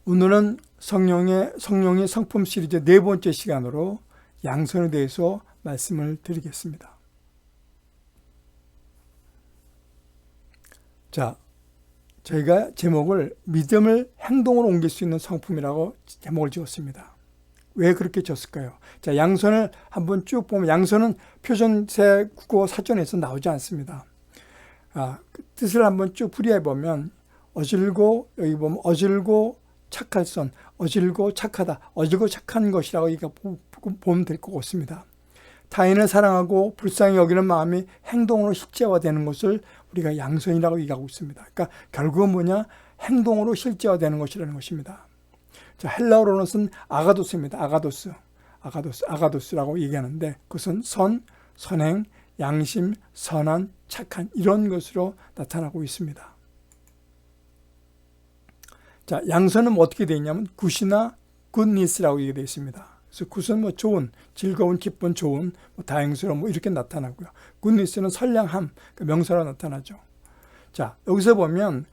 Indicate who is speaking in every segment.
Speaker 1: 오늘은 성령의 성품 시리즈 네 번째 시간으로 양선에 대해서 말씀을 드리겠습니다. 자, 저희가 제목을 믿음을 행동으로 옮길 수 있는 성품이라고 제목을 지었습니다. 왜 그렇게 지었을까요? 자, 양선을 한번 쭉 보면 양선은 표준세 국어 사전에서 나오지 않습니다. 그 뜻을 한번 쭉 풀이해 보면 어질고, 여기 보면 어질고 착할 선, 어질고 착하다, 어질고 착한 것이라고 보면 될 것 같습니다. 타인을 사랑하고 불쌍히 여기는 마음이 행동으로 실제화되는 것을 우리가 양선이라고 얘기하고 있습니다. 그러니까 결국은 뭐냐? 행동으로 실제화되는 것이라는 것입니다. 자, 헬라어로는 아가도스입니다. 아가도스라고 얘기하는데 그것은 선, 선행, 양심, 선한, 착한 이런 것으로 나타나고 있습니다. 자, 양선은 어떻게 되어 있냐면 굿이나 굿니스라고 얘기되어 있습니다. 그래서 굿은 좋은, 즐거운, 기쁜, 좋은, 다행스러운 이렇게 나타나고요. 굿니스는 선량함, 명사로 나타나죠. 자, 여기서 보면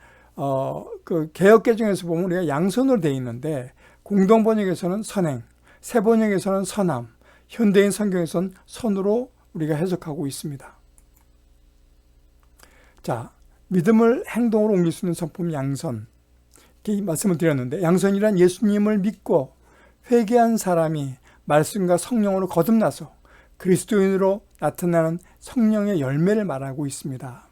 Speaker 1: 그 개역개정에서 보면 우리가 양선으로 되어 있는데 공동번역에서는 선행, 새번역에서는 선함, 현대인 성경에서는 선으로 우리가 해석하고 있습니다. 자, 믿음을 행동으로 옮길 수 있는 성품 양선. 이렇게 말씀을 드렸는데 양선이란 예수님을 믿고 회개한 사람이 말씀과 성령으로 거듭나서 그리스도인으로 나타나는 성령의 열매를 말하고 있습니다.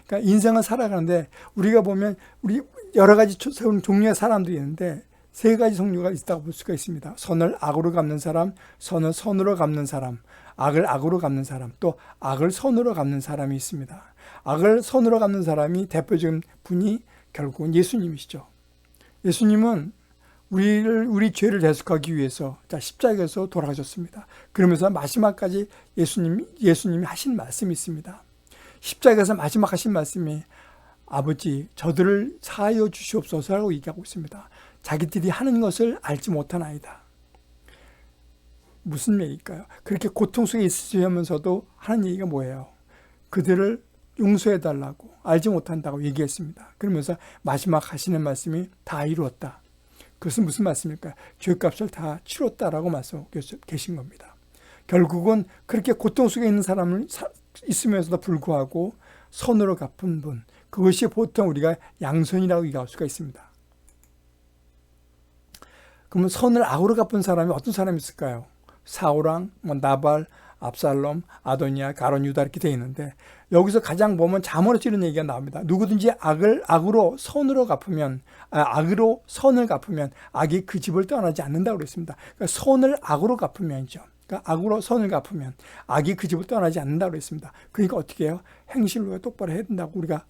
Speaker 1: 그러니까 인생을 살아가는데 우리가 보면 우리 여러 가지 종류의 사람들이 있는데 세 가지 종류가 있다고 볼 수가 있습니다. 선을 악으로 갚는 사람, 선을 선으로 갚는 사람, 악을 악으로 갚는 사람, 또 악을 선으로 갚는 사람이 있습니다. 악을 선으로 갚는 사람이 대표적인 분이 결국은 예수님이시죠. 예수님은 우리 죄를 대속하기 위해서 십자가에서 돌아가셨습니다. 그러면서 마지막까지 예수님이 하신 말씀이 있습니다. 십자가에서 마지막 하신 말씀이 아버지 저들을 사하여 주시옵소서라고 얘기하고 있습니다. 자기들이 하는 것을 알지 못하나이다. 무슨 얘기일까요? 그렇게 고통 속에 있으면서도 하는 얘기가 뭐예요? 그들을 용서해달라고 알지 못한다고 얘기했습니다. 그러면서 마지막 하시는 말씀이 다 이루었다. 그것은 무슨 말씀일까요? 죄값을 다 치렀다라고 말씀하고 계신 겁니다. 결국은 그렇게 고통 속에 있는 사람을 있으면서도 불구하고 선으로 갚은 분, 그것이 보통 우리가 양선이라고 얘기할 수가 있습니다. 그러면 선을 악으로 갚은 사람이 어떤 사람이 있을까요? 사울왕, 나발, 압살롬, 아도니아, 가론, 유다 이렇게 되어 있는데 여기서 가장 보면 잠언에 이런 얘기가 나옵니다. 누구든지 악으로 선을 갚으면 악이 그 집을 떠나지 않는다고 그랬습니다. 그러니까 선을 악으로 갚으면이죠. 그러니까 악으로 선을 갚으면 악이 그 집을 떠나지 않는다고 그랬습니다. 그러니까 어떻게 해요? 행실로 똑바로 해야 된다고 우리가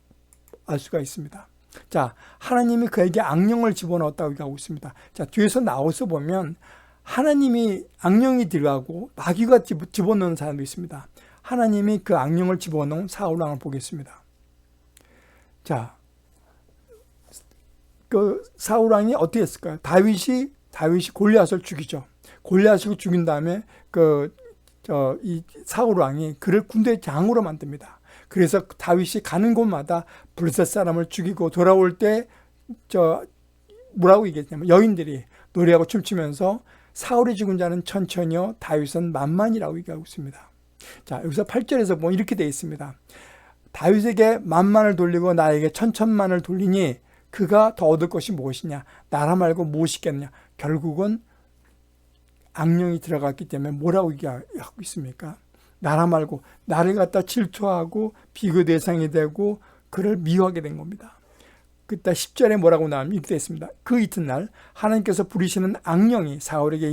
Speaker 1: 알 수가 있습니다. 자, 하나님이 그에게 악령을 집어넣었다고 얘기하고 있습니다. 자, 뒤에서 나와서 보면 하나님이 악령이 들어가고 마귀가 집어넣는 사람도 있습니다. 하나님이 그 악령을 집어넣은 사울왕을 보겠습니다. 자, 그 사울왕이 어떻게 했을까요? 다윗이 골리앗을 죽이죠. 골리앗을 죽인 다음에 이 사울왕이 그를 군대 장으로 만듭니다. 그래서 다윗이 가는 곳마다 블레셋 사람을 죽이고 돌아올 때 뭐라고 얘기했냐면 여인들이 노래하고 춤추면서 사울이 죽은 자는 천천히요 다윗은 만만이라고 얘기하고 있습니다. 자, 여기서 8절에서 보면 이렇게 되어 있습니다. 다윗에게 만만을 돌리고 나에게 천천만을 돌리니 그가 더 얻을 것이 무엇이냐? 나라 말고 무엇이겠느냐? 결국은 악령이 들어갔기 때문에 뭐라고 얘기하고 있습니까? 나라 말고 나를 갖다 질투하고 비교 대상이 되고 그를 미워하게 된 겁니다. 그때 10절에 뭐라고 나오면 이렇게 되어 있습니다. 그 이튿날 하나님께서 부리시는 악령이 사울에게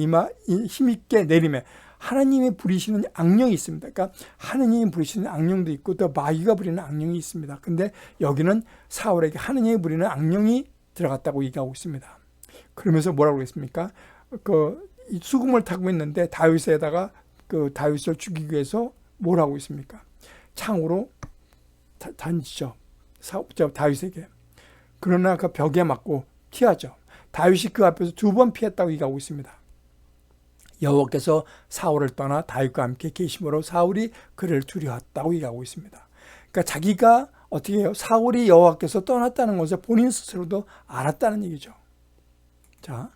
Speaker 1: 힘있게 내리매 하나님이 부리시는 악령이 있습니다. 그러니까 하나님이 부리시는 악령도 있고 또 마귀가 부리는 악령이 있습니다. 근데 여기는 사울에게 하나님이 부리는 악령이 들어갔다고 얘기하고 있습니다. 그러면서 뭐라고 했습니까? 이 수금을 타고 있는데 다윗에다가 다윗을 죽이기 위해서 뭘 하고 있습니까? 창으로 던지죠. 다윗에게. 그러나 그 벽에 맞고 피하죠. 다윗이 그 앞에서 2번 피했다고 얘기하고 있습니다. 여호와께서 사울을 떠나 다윗과 함께 계심으로 사울이 그를 두려웠다고 얘기하고 있습니다. 그러니까 자기가 어떻게 해요? 사울이 여호와께서 떠났다는 것을 본인 스스로도 알았다는 얘기죠. 자,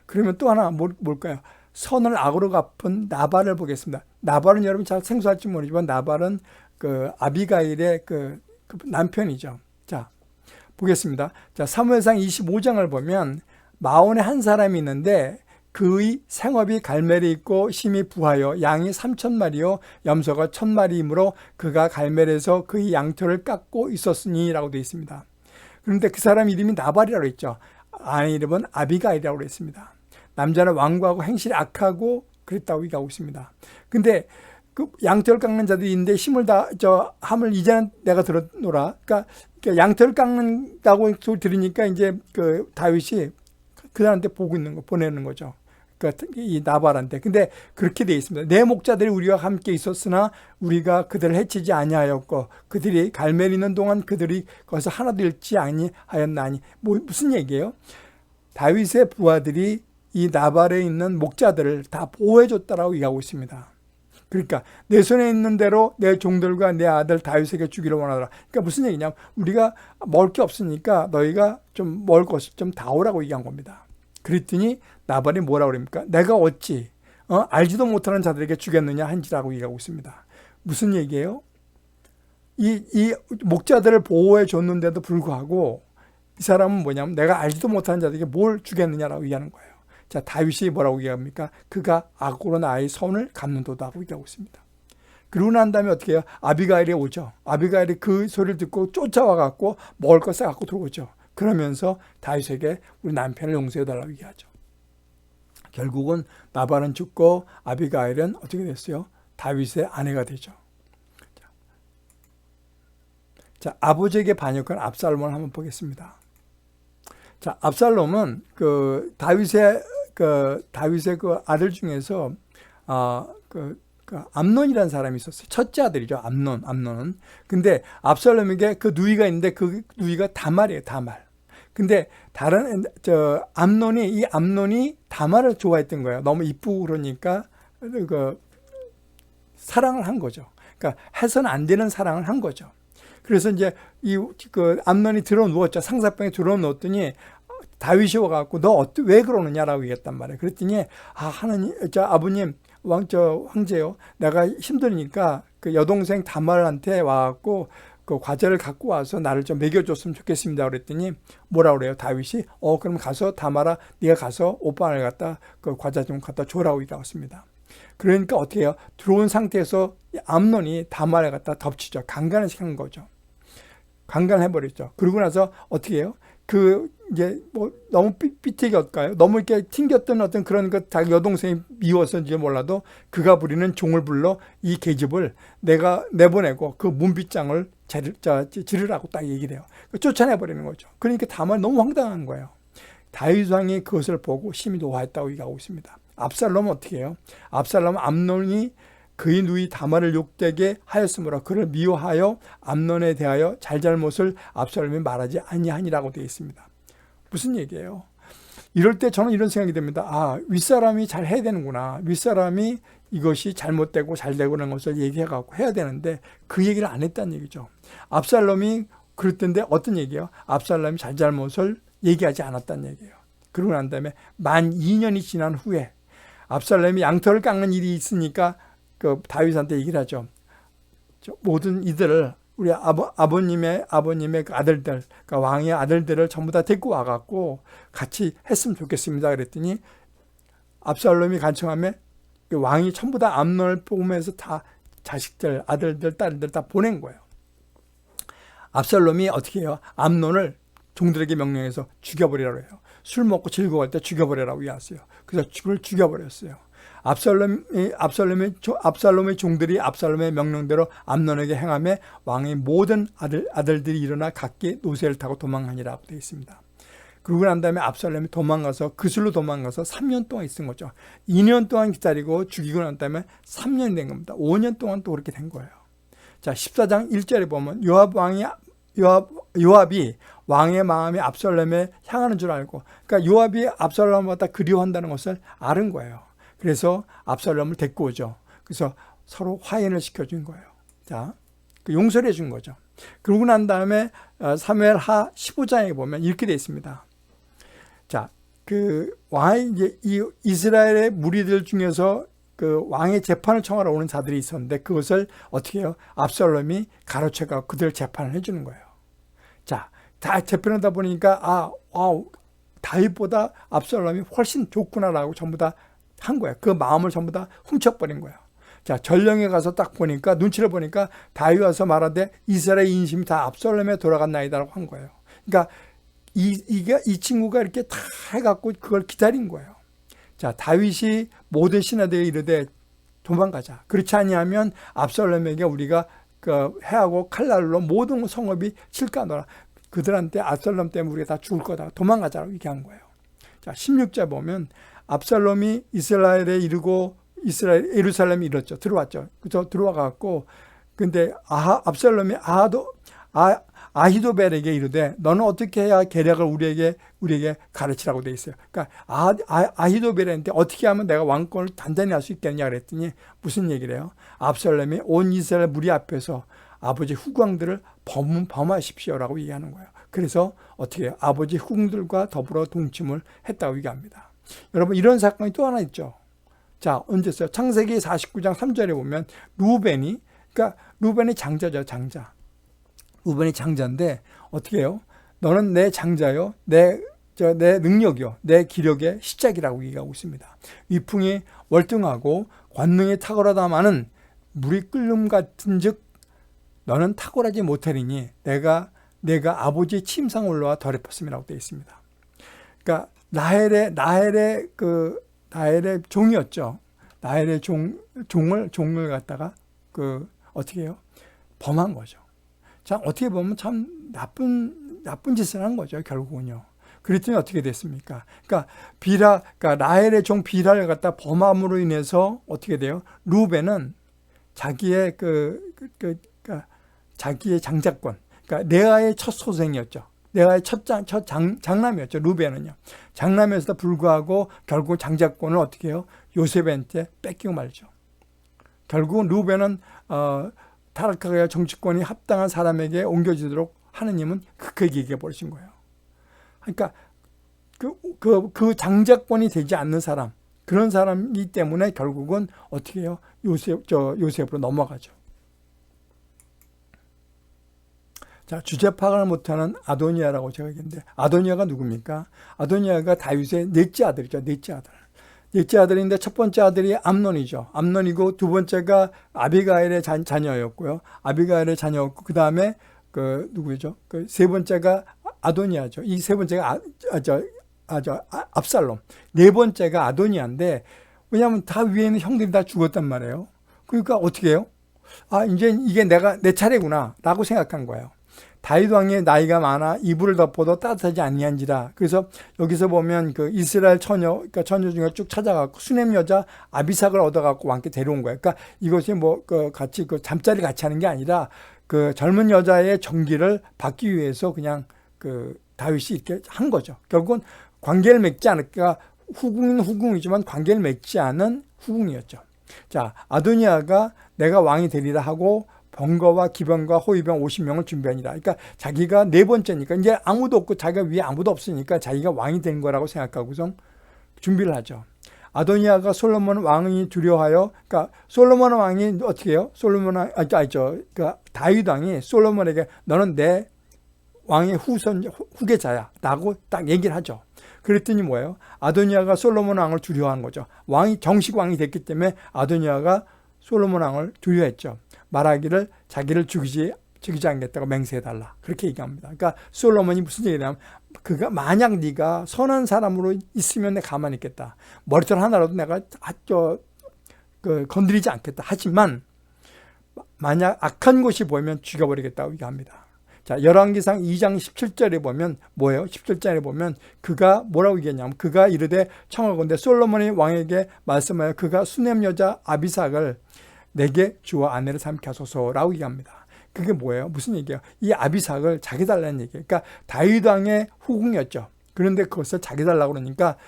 Speaker 1: 그러면 또 하나 뭘까요? 선을 악으로 갚은 나발을 보겠습니다. 나발은 여러분 잘 생소할지 모르지만 나발은 그 아비가일의 그 남편이죠. 자, 보겠습니다. 자, 사무엘상 25장을 보면 마온에 한 사람이 있는데 그의 생업이 갈멜이 있고 심이 부하여 양이 3,000마리요 염소가 1,000마리이므로 그가 갈멜에서 그의 양털을 깎고 있었으니 라고 되어 있습니다. 그런데 그 사람 이름이 나발이라고 했죠. 아내 이름은 아비가일이라고 했습니다. 남자는 완고하고 행실이 악하고 그랬다고 얘기하고 있습니다. 근데 그 양털 깎는 자들이 있는데 함을 이제는 내가 들었노라. 그러니까 양털 깎는다고 소리 들으니까 이제 그 다윗이 그 사람한테 보내는 거죠. 그러니까 이 나발한테. 근데 그렇게 되어 있습니다. 내 목자들이 우리와 함께 있었으나 우리가 그들을 해치지 아니하였고 그들이 갈멜 있는 동안 그들이 거기서 하나도 잃지 아니하였나니. 무슨 얘기예요? 다윗의 부하들이 이 나발에 있는 목자들을 다 보호해줬다라고 얘기하고 있습니다. 그러니까 내 손에 있는 대로 내 종들과 내 아들 다윗에게 주기를 원하더라. 그러니까 무슨 얘기냐면 우리가 먹을 게 없으니까 너희가 좀 먹을 것을 좀 다오라고 얘기한 겁니다. 그랬더니 나발이 뭐라고 그럽니까? 내가 어찌 알지도 못하는 자들에게 주겠느냐 한지라고 얘기하고 있습니다. 무슨 얘기예요? 이 목자들을 보호해 줬는데도 불구하고 이 사람은 뭐냐면 내가 알지도 못하는 자들에게 뭘 주겠느냐라고 얘기하는 거예요. 자, 다윗이 뭐라고 얘기합니까? 그가 악으로 나의 손을 갚는도다 하고 얘기하고 있습니다. 그러고 난 다음에 어떻게 해요? 아비가일이 오죠. 아비가일이 그 소리를 듣고 쫓아와갖고 먹을 것 싸갖고 들어오죠. 그러면서 다윗에게 우리 남편을 용서해달라고 얘기하죠. 결국은 나발은 죽고 아비가일은 어떻게 됐어요? 다윗의 아내가 되죠. 자, 아버지에게 반역한 압살롬을 한번 보겠습니다. 자, 압살롬은 그 다윗의 그 아들 중에서 암논이라는 사람이 있었어요. 첫째 아들이죠. 암논은. 근데 압살롬에게 그 누이가 있는데 그 누이가 다말이에요. 다말. 근데 이 암논이 다말을 좋아했던 거예요. 너무 이쁘고 그러니까 사랑을 한 거죠. 그러니까 해서는 안 되는 사랑을 한 거죠. 그래서 이제 암논이 들어누웠죠. 상사방에 들어누웠더니 다윗이 와갖고 너 왜 그러느냐라고 얘기했단 말이에요. 그랬더니 하나님, 아버님, 황제요. 내가 힘드니까 그 여동생 다말한테 와갖고 그 과자를 갖고 와서 나를 좀 먹여줬으면 좋겠습니다. 그랬더니 뭐라 그래요? 다윗이 그럼 가서 다말아, 네가 가서 오빠를 갖다 그 과자 좀 갖다 줘라고 얘기했습니다. 그러니까 어떻게 해요? 들어온 상태에서 암논이 다말을 갖다 덮치죠. 강간을 시킨 거죠. 강간을 해버렸죠. 그러고 나서 어떻게 해요? 이제 너무 삐뚤게일까요? 너무 이렇게 튕겼던 어떤 그런 다 여동생이 미워서인지 몰라도 그가 부리는 종을 불러 이 계집을 내가 내보내고 그 문빗장을 지르라고 딱 얘기를 해요. 쫓아내버리는 거죠. 그러니까 다말 너무 황당한 거예요. 다윗 왕이 그것을 보고 심히 노하였다고 얘기하고 있습니다. 압살롬은 어떻게 해요? 압살롬은 암논이 그의 누이 다말을 욕되게 하였으므로 그를 미워하여 암논에 대하여 잘잘못을 압살롬이 말하지 아니하니라고 되어 있습니다. 무슨 얘기예요? 이럴 때 저는 이런 생각이 듭니다. 윗사람이 잘 해야 되는구나. 윗사람이 이것이 잘못되고 잘되고 하는 것을 얘기해갖고 해야 되는데 그 얘기를 안 했다는 얘기죠. 압살롬이 그랬던데 어떤 얘기예요? 압살롬이 잘잘못을 얘기하지 않았다는 얘기예요. 그러고 난 다음에 만 2년이 지난 후에 압살롬이 양털을 깎는 일이 있으니까 그 다윗한테 얘기를 하죠. 모든 이들을 우리 아버님의 그 아들들, 그러니까 왕의 아들들을 전부 다 데리고 와갖고 같이 했으면 좋겠습니다. 그랬더니 압살롬이 간청하면 왕이 전부 다 암논을 보면서 다 자식들, 아들들, 딸들 다 보낸 거예요. 압살롬이 어떻게 해요? 암논을 종들에게 명령해서 죽여버리라고 해요. 술 먹고 즐거워할 때 죽여버리라고 얘기했어요. 그래서 그걸 죽여버렸어요. 압살롬의 종들이 압살롬의 명령대로 암논에게 행하며 왕의 모든 아들들이 일어나 각기 노새를 타고 도망하니라고 되어 있습니다. 그러고 난 다음에 압살롬이 그술로 도망가서 3년 동안 있은 거죠. 2년 동안 기다리고 죽이고 난 다음에 3년이 된 겁니다. 5년 동안 또 그렇게 된 거예요. 자, 14장 1절에 보면 요압이 왕의 마음이 압살롬에 향하는 줄 알고, 그러니까 요압이 압살롬을 갖다 그리워한다는 것을 아는 거예요. 그래서 압살롬을 데리고 오죠. 그래서 서로 화해를 시켜준 거예요. 자, 용서를 해준 거죠. 그러고 난 다음에 사무엘하 15장에 보면 이렇게 되어 있습니다. 자, 그 왕이 이제 이 이스라엘의 무리들 중에서 그 왕의 재판을 청하러 오는 자들이 있었는데 그것을 어떻게 해요? 압살롬이 가로채가 그들 재판을 해주는 거예요. 자, 다 재판하다 보니까 다윗보다 압살롬이 훨씬 좋구나라고 전부 다 한 거예요. 그 마음을 전부 다 훔쳐버린 거예요. 자, 전령에 가서 딱 보니까 눈치를 보니까 다윗 와서 말하되 이스라엘 인심이 다 압살롬에 돌아갔나이다라고 한 거예요. 그러니까 이 친구가 이렇게 다 해갖고 그걸 기다린 거예요. 자, 다윗이 모든 신하들에게 이르되 도망가자. 그렇지 아니하면 압살롬에게 우리가 그 해하고 칼날로 모든 성읍이 칠까노라. 그들한테 압살롬 때문에 우리가 다 죽을 거다. 도망가자라고 얘기한 거예요. 자, 16절 보면 압살롬이 이스라엘에 이르고 예루살렘에 이르렀죠. 들어왔죠. 그래서 들어와갖고 근데 압살롬이 아히도벨에게 이르되 너는 어떻게 해야 계략을 우리에게 가르치라고 돼 있어요. 그러니까 아히도벨한테 어떻게 하면 내가 왕권을 단단히 할 수 있겠냐 그랬더니 무슨 얘기를 해요? 압살롬이 온 이스라엘 무리 앞에서 아버지 후광들을 범하십시오라고 얘기하는 거예요. 그래서 어떻게 해요? 아버지 후궁들과 더불어 동침을 했다고 얘기합니다. 여러분 이런 사건이 또 하나 있죠. 자, 언제였어요? 창세기 49장 3절에 보면 루벤이 장자죠, 장자. 루벤이 장자인데 어떻게 해요? 너는 내 장자요, 내 능력이요, 내 기력의 시작이라고 얘기하고 있습니다. 위풍이 월등하고 권능이 탁월하다마는 물이 끓는 같은즉 너는 탁월하지 못하리니 내가 아버지의 침상 올라와 더럽혔음이라고 되어 있습니다. 그러니까 라헬의 종이었죠. 라헬의 종을 갖다가 어떻게 해요? 범한 거죠. 자, 어떻게 보면 참 나쁜 짓을 한 거죠, 결국은요. 그랬더니 어떻게 됐습니까? 그러니까 라헬의 종 비라를 갖다 범함으로 인해서 어떻게 돼요? 루벤은 자기의 자기의 장자권, 그러니까 레아의 첫 소생이었죠. 레아의 첫 장남이었죠. 루벤은요. 장남에서도 불구하고 결국 장자권을 어떻게 해요? 요셉한테 뺏기고 말죠. 결국은 루벤은 타락하게 정치권이 합당한 사람에게 옮겨지도록 하느님은 그렇게 얘기해 버리신 거예요. 그러니까 그 장자권이 되지 않는 사람, 그런 사람이기 때문에 결국은 어떻게 해요? 요셉으로 넘어가죠. 자, 주제 파악을 못하는 아도니아라고 제가 얘기했는데 아도니아가 누굽니까? 아도니아가 다윗의 넷째 아들이죠. 넷째 아들인데 첫 번째 아들이 암논이죠. 암논이고 두 번째가 아비가일의 자녀였고요. 아비가일의 자녀였고 그 다음에 누구죠? 세 번째가 아도니아죠. 이 세 번째가 압살롬. 네 번째가 아도니아인데 왜냐하면 다 위에 있는 형들이 다 죽었단 말이에요. 그러니까 어떻게 해요? 이제 이게 내 차례구나 라고 생각한 거예요. 다윗 왕의 나이가 많아 이불을 덮어도 따뜻하지 아니한지라. 그래서 여기서 보면 이스라엘 그러니까 처녀 중에 쭉 찾아가고 수냄 여자 아비삭을 얻어갖고 왕께 데려온 거예요. 그러니까 이것이 같이 잠자리 같이 하는 게 아니라 젊은 여자의 정기를 받기 위해서 그냥 다윗이 이렇게 한 거죠. 결국은 관계를 맺지 않을까. 후궁은 후궁이지만 관계를 맺지 않은 후궁이었죠. 자, 아도니아가 내가 왕이 되리라 하고 병거와 기병과 호위병 50명을 준비하니라. 그러니까 자기가 네 번째니까 이제 아무도 없고 자기가 위에 아무도 없으니까 자기가 왕이 된 거라고 생각하고서 준비를 하죠. 아도니아가 솔로몬 왕이 두려워하여, 그러니까 솔로몬 왕이 어떻게 해요? 다윗 왕이 솔로몬에게 너는 내 왕의 후계자야 라고 딱 얘기를 하죠. 그랬더니 뭐예요? 아도니아가 솔로몬 왕을 두려워한 거죠. 정식 왕이 됐기 때문에 아도니아가 솔로몬 왕을 두려워했죠. 말하기를 자기를 죽이지 않겠다고 맹세해달라. 그렇게 얘기합니다. 그러니까 솔로몬이 무슨 얘기냐면 만약 네가 선한 사람으로 있으면 내가 가만히 있겠다. 머리털 하나라도 내가 건드리지 않겠다. 하지만 만약 악한 것이 보이면 죽여버리겠다고 얘기합니다. 자, 열왕기상 2장 17절에 보면 뭐예요? 17절에 보면 그가 뭐라고 얘기했냐면 그가 이르되 청하건대 솔로몬이 왕에게 말씀하여 그가 수냄 여자 아비삭을 내게 주어 아내를 삼게 하소서라고 얘기합니다. 그게 뭐예요? 무슨 얘기예요? 이 아비삭을 자기 달라는 얘기예요. 그러니까 다윗 왕의 후궁이었죠. 그런데 그것을 자기 달라고 그러니까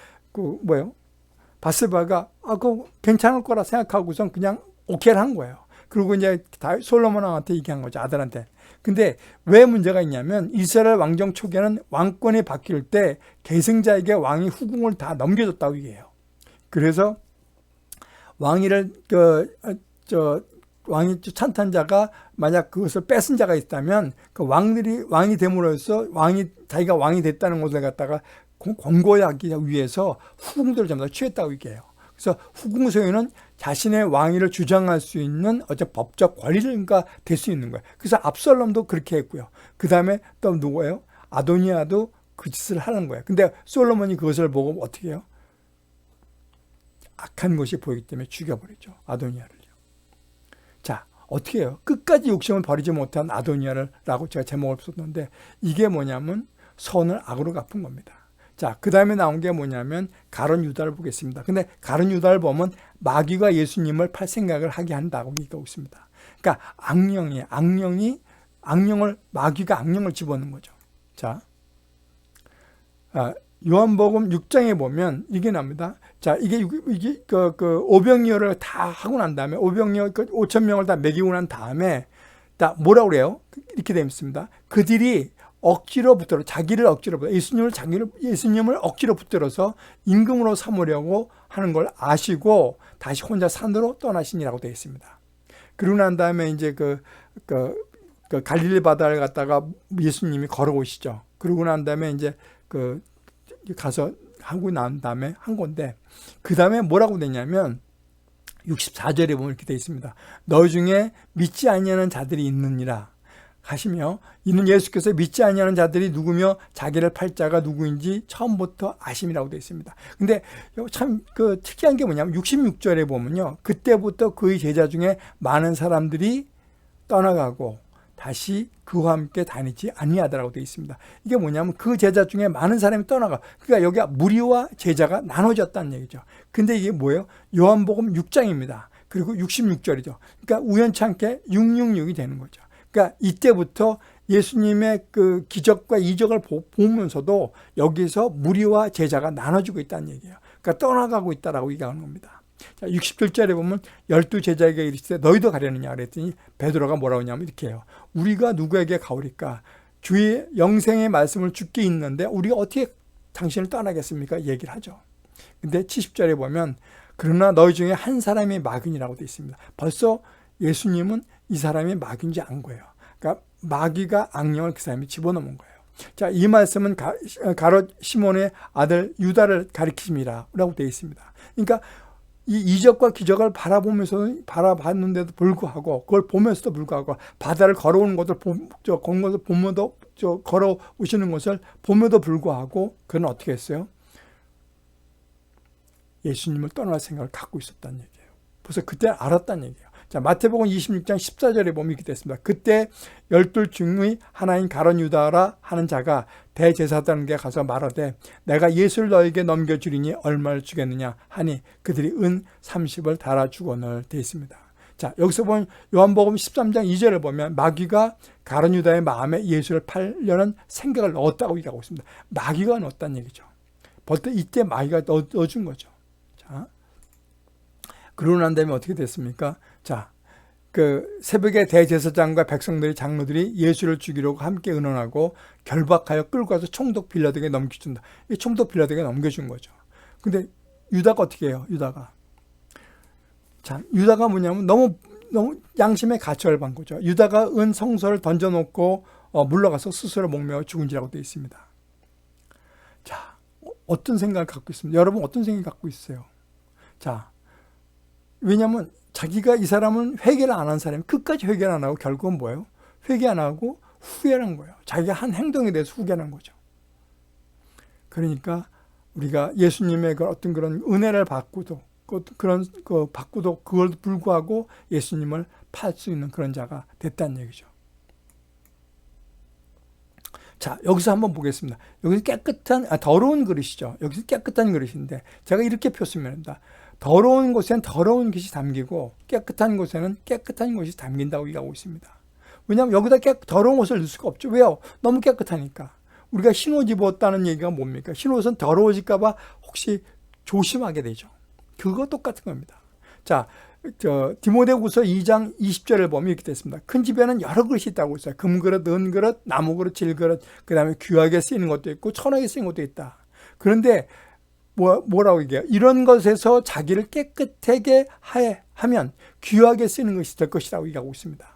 Speaker 1: 바스바가 그거 괜찮을 거라 생각하고선 그냥 오케이를 한 거예요. 그리고 이제 솔로몬 왕한테 얘기한 거죠. 아들한테. 근데 왜 문제가 있냐면 이스라엘 왕정 초기에는 왕권이 바뀔 때 계승자에게 왕이 후궁을 다 넘겨줬다고 얘기해요. 그래서 왕위를 왕이 찬탄자가 만약 그것을 뺏은 자가 있다면 그 왕이 됨으로써 자기가 왕이 됐다는 것을 갖다가 권고하기 위해서 후궁들을 전부 다 취했다고 얘기해요. 그래서 후궁 소유는 자신의 왕위를 주장할 수 있는 어째 법적 권리가 될 수 있는 거예요. 그래서 압살롬도 그렇게 했고요. 그 다음에 또 누구예요? 아도니아도 그 짓을 하는 거예요. 근데 솔로몬이 그것을 보고 어떻게 해요? 악한 것이 보이기 때문에 죽여버리죠. 아도니아를요. 자, 어떻게 해요? 끝까지 욕심을 버리지 못한 아도니아라고 제가 제목을 썼는데 이게 뭐냐면 선을 악으로 갚은 겁니다. 자, 그 다음에 나온 게 뭐냐면 가룟 유다를 보겠습니다. 근데 가룟 유다를 보면 마귀가 예수님을 팔 생각을 하게 한다고 얘기하고 있습니다. 그러니까 마귀가 악령을 집어넣는 거죠. 자, 요한복음 6장에 보면 이게 나옵니다. 자, 이게 오병이어를 다 하고 난 다음에 오병이어 5,000명을 다 먹이고 난 다음에 뭐라고 그래요? 이렇게 되어 있습니다. 그들이 억지로 붙들어 자기를 억지로 붙들어 예수님을 억지로 붙들어서 임금으로 삼으려고 하는 걸 아시고 다시 혼자 산으로 떠나시니라고 되어 있습니다. 그러고 난 다음에 이제 그 갈릴리 바다를 갔다가 예수님이 걸어오시죠. 그러고 난 다음에 이제 가서 하고 난 다음에 한 건데 그 다음에 뭐라고 되냐면 64절에 보면 이렇게 되어 있습니다. 너희 중에 믿지 아니하는 자들이 있느니라 하시며 이는 예수께서 믿지 아니하는 자들이 누구며 자기를 팔 자가 누구인지 처음부터 아심이라고 되어 있습니다. 근데 참 특이한 게 뭐냐면 66절에 보면요. 그때부터 그의 제자 중에 많은 사람들이 떠나가고 다시 그와 함께 다니지 아니하더라고 되어 있습니다. 이게 뭐냐면 그 제자 중에 많은 사람이 떠나가. 그러니까 여기가 무리와 제자가 나눠졌다는 얘기죠. 근데 이게 뭐예요? 요한복음 6장입니다. 그리고 66절이죠. 그러니까 우연치 않게 666이 되는 거죠. 그러니까 이때부터 예수님의 그 기적과 이적을 보면서도 여기서 무리와 제자가 나눠지고 있다는 얘기예요. 그러니까 떠나가고 있다라고 얘기하는 겁니다. 자, 67절에 보면 12제자에게 이르시되 너희도 가려느냐 그랬더니 베드로가 뭐라고 하냐면 이렇게 해요. 우리가 누구에게 가오리까? 주의 영생의 말씀을 주께 있는데 우리가 어떻게 당신을 떠나겠습니까? 얘기를 하죠. 근데 70절에 보면 그러나 너희 중에 한 사람이 마귀니라고 되어 있습니다. 벌써 예수님은 이 사람이 마귀인지 안 거예요. 그러니까 마귀가 악령을 그 사람이 집어넣은 거예요. 자, 이 말씀은 가롯 시몬의 아들 유다를 가리킴이라고 되어 있습니다. 그러니까 이 이적과 기적을 바라봤는데도 불구하고 그걸 보면서도 불구하고 바다를 걸어오는 것을 보면도 걸어오시는 것을 보면도 불구하고 그는 어떻게 했어요? 예수님을 떠날 생각을 갖고 있었다는 얘기예요. 벌써 그때 알았다는 얘기예요. 자, 마태복음 26장 14절에 보면 이렇게 됐습니다. 그때 12 중의 하나인 가룟 유다라 하는 자가 대제사장에게 가서 말하되 내가 예수를 너에게 넘겨주리니 얼마를 주겠느냐 하니 그들이 은 30을 달아주거늘 되어 있습니다. 자, 여기서 보면 요한복음 13장 2절을 보면 마귀가 가룟 유다의 마음에 예수를 팔려는 생각을 넣었다고 얘기하고 있습니다. 마귀가 넣었다는 얘기죠. 벌써 이때 마귀가 넣어준 거죠. 자, 그러고 난 다음에 어떻게 됐습니까? 자, 그 새벽에 대제사장과 백성들이 장로들이 예수를 죽이려고 함께 의논하고 결박하여 끌고 가서 총독 빌라도에게 넘겨준다. 이 총독 빌라도에게 넘겨준 거죠. 근데 유다가 어떻게 해요? 유다가 뭐냐면 너무 양심의 가책을 받은 거죠. 유다가 은 성소를 던져놓고 물러가서 스스로 목매어 죽은지라고 되어 있습니다. 자, 어떤 생각을 갖고 있습니다. 여러분 어떤 생각을 갖고 있어요? 자, 왜냐하면 자기가 이 사람은 회개를 안 한 사람이 끝까지 회개를 안 하고 결국은 뭐예요? 회개 안 하고 후회하는 거예요. 자기가 한 행동에 대해서 후회하는 거죠. 그러니까 우리가 예수님의 어떤 그런 은혜를 받고도 받고도 그걸 불구하고 예수님을 팔 수 있는 그런 자가 됐다는 얘기죠. 자, 여기서 한번 보겠습니다. 여기서 더러운 그릇이죠. 여기서 깨끗한 그릇인데 제가 이렇게 표시합니다. 더러운 곳에는 더러운 것이 담기고 깨끗한 곳에는 깨끗한 것이 담긴다고 얘기하고 있습니다. 왜냐하면 여기다 더러운 옷을 넣을 수가 없죠. 왜요? 너무 깨끗하니까. 우리가 흰옷 입었다는 얘기가 뭡니까? 흰옷은 더러워질까 봐 혹시 조심하게 되죠. 그거 똑같은 겁니다. 자, 디모데후서 2장 20절을 보면 이렇게 됐습니다. 큰 집에는 여러 그릇이 있다고 있어요. 금그릇, 은그릇, 나무그릇, 질그릇, 그 다음에 귀하게 쓰이는 것도 있고 천하게 쓰이는 것도 있다. 그런데 뭐라고 얘기해요? 이런 것에서 자기를 깨끗하게 하면 귀하게 쓰는 것이 될 것이라고 얘기하고 있습니다.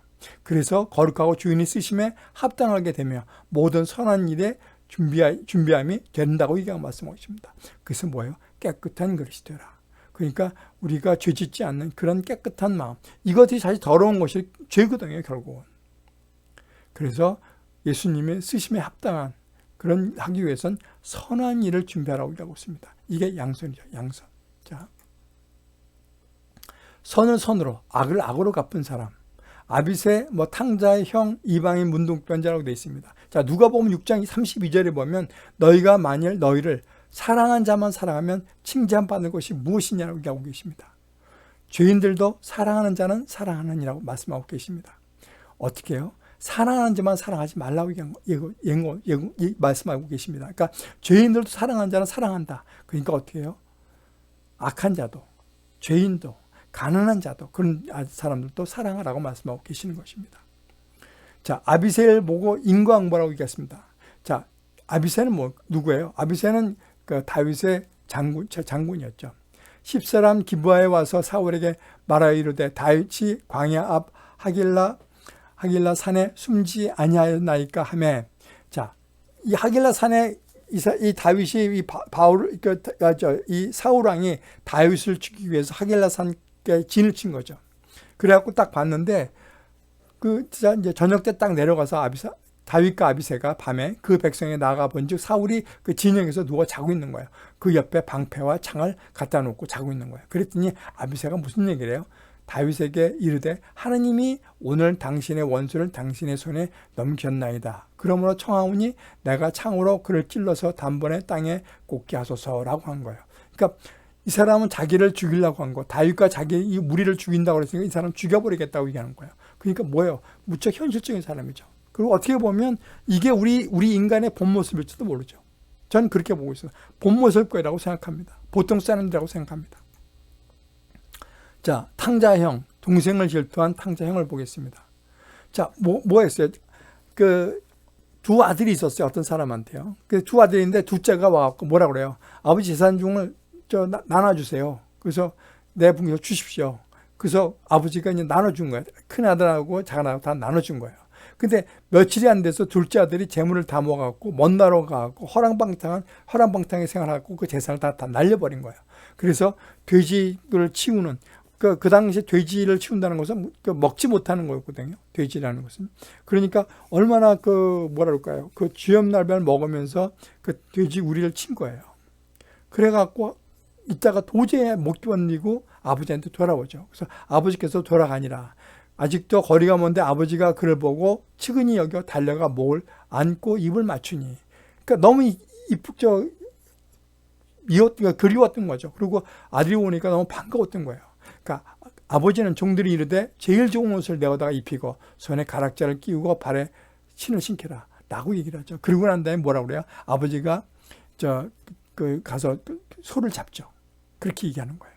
Speaker 1: 그래서 거룩하고 주인이 쓰심에 합당하게 되며 모든 선한 일에 준비함이 된다고 얘기하고 말씀하고 있습니다. 그래서 뭐예요? 깨끗한 그릇이 되라. 그러니까 우리가 죄짓지 않는 그런 깨끗한 마음, 이것이 사실 더러운 것이 죄거든요, 결국은. 그래서 예수님의 쓰심에 합당한 그런 하기 위해서는 선한 일을 준비하라고 얘기하고 있습니다. 이게 양선이죠, 양선. 자, 선을 선으로, 악을 악으로 갚은 사람. 아비새, 탕자의 형, 이방인 문둥병자라고 되어 있습니다. 자, 누가복음 6장 32절에 보면 너희가 만일 너희를 사랑한 자만 사랑하면 칭찬받는 것이 무엇이냐고 얘기하고 계십니다. 죄인들도 사랑하는 자는 사랑하느니라고 말씀하고 계십니다. 어떻게 해요? 사랑하는 자만 사랑하지 말라고 말씀하고 계십니다. 그러니까 죄인들도 사랑하는 자는 사랑한다. 그러니까 어떻게 해요? 악한 자도, 죄인도, 가난한 자도, 그런 사람들도 사랑하라고 말씀하고 계시는 것입니다. 자, 아비새를 보고 인과응보라고 얘기했습니다. 자, 아비새는 누구예요? 아비새는 그 다윗의 장군이었죠. 10사람 기브아에 와서 사울에게 말하여 이르되 다윗이 광야 앞 하길라 산에 숨지 아니하였나이까 하매. 자, 이 하길라 산에 이 다윗이 이 사울 왕이 다윗을 죽이기 위해서 하길라 산에 진을 친 거죠. 그래갖고 딱 봤는데 이제 저녁 때 딱 내려가서 다윗과 아비새가 밤에 그 백성에 나가 본즉 사울이 그 진영에서 누워 자고 있는 거예요. 그 옆에 방패와 창을 갖다 놓고 자고 있는 거예요. 그랬더니 아비새가 무슨 얘기를 해요? 다윗에게 이르되 하나님이 오늘 당신의 원수를 당신의 손에 넘겼나이다. 그러므로 청하오니 내가 창으로 그를 찔러서 단번에 땅에 꽂게 하소서라고 한 거예요. 그러니까 이 사람은 자기를 죽이려고 한 거, 다윗과 자기 이 무리를 죽인다고 그랬으니까 이 사람 죽여버리겠다고 얘기하는 거예요. 그러니까 뭐예요? 무척 현실적인 사람이죠. 그리고 어떻게 보면 이게 우리 인간의 본 모습일지도 모르죠. 저는 그렇게 보고 있어요. 본 모습일 거라고 생각합니다. 보통 사람들이라고 생각합니다. 자, 탕자형, 동생을 질투한 탕자형을 보겠습니다. 자, 뭐 했어요? 두 아들이 있었어요. 어떤 사람한테요. 그 두 아들인데 둘째가 와갖고 뭐라 그래요? 아버지 재산 중을 나눠주세요. 그래서 내 분께 주십시오. 그래서 아버지가 이제 나눠준 거예요. 큰 아들하고 작은 아들하고 다 나눠준 거예요. 근데 며칠이 안 돼서 둘째 아들이 재물을 다 모아갖고 먼 나라로 가갖고 허랑방탕하게 생활하고 그 재산을 다 날려버린 거예요. 그래서 돼지를 치우는, 그 당시에 돼지를 치운다는 것은 먹지 못하는 거였거든요. 돼지라는 것은. 그러니까 얼마나 뭐랄까요. 그 쥐염날별 먹으면서 그 돼지 우리를 친 거예요. 그래갖고 이따가 도저히 못 견디고 아버지한테 돌아오죠. 그래서 아버지께서 돌아가니라. 아직도 거리가 먼데 아버지가 그를 보고 측은히 여겨 달려가 목을 안고 입을 맞추니. 그러니까 너무 그리웠던 거죠. 그리고 아들이 오니까 너무 반가웠던 거예요. 그러니까 아버지는 종들이 이르되 제일 좋은 옷을 내어다가 입히고 손에 가락자를 끼우고 발에 신을 신겨라 라고 얘기를 하죠. 그러고 난 다음에 뭐라고 그래요? 아버지가 가서 소를 잡죠. 그렇게 얘기하는 거예요.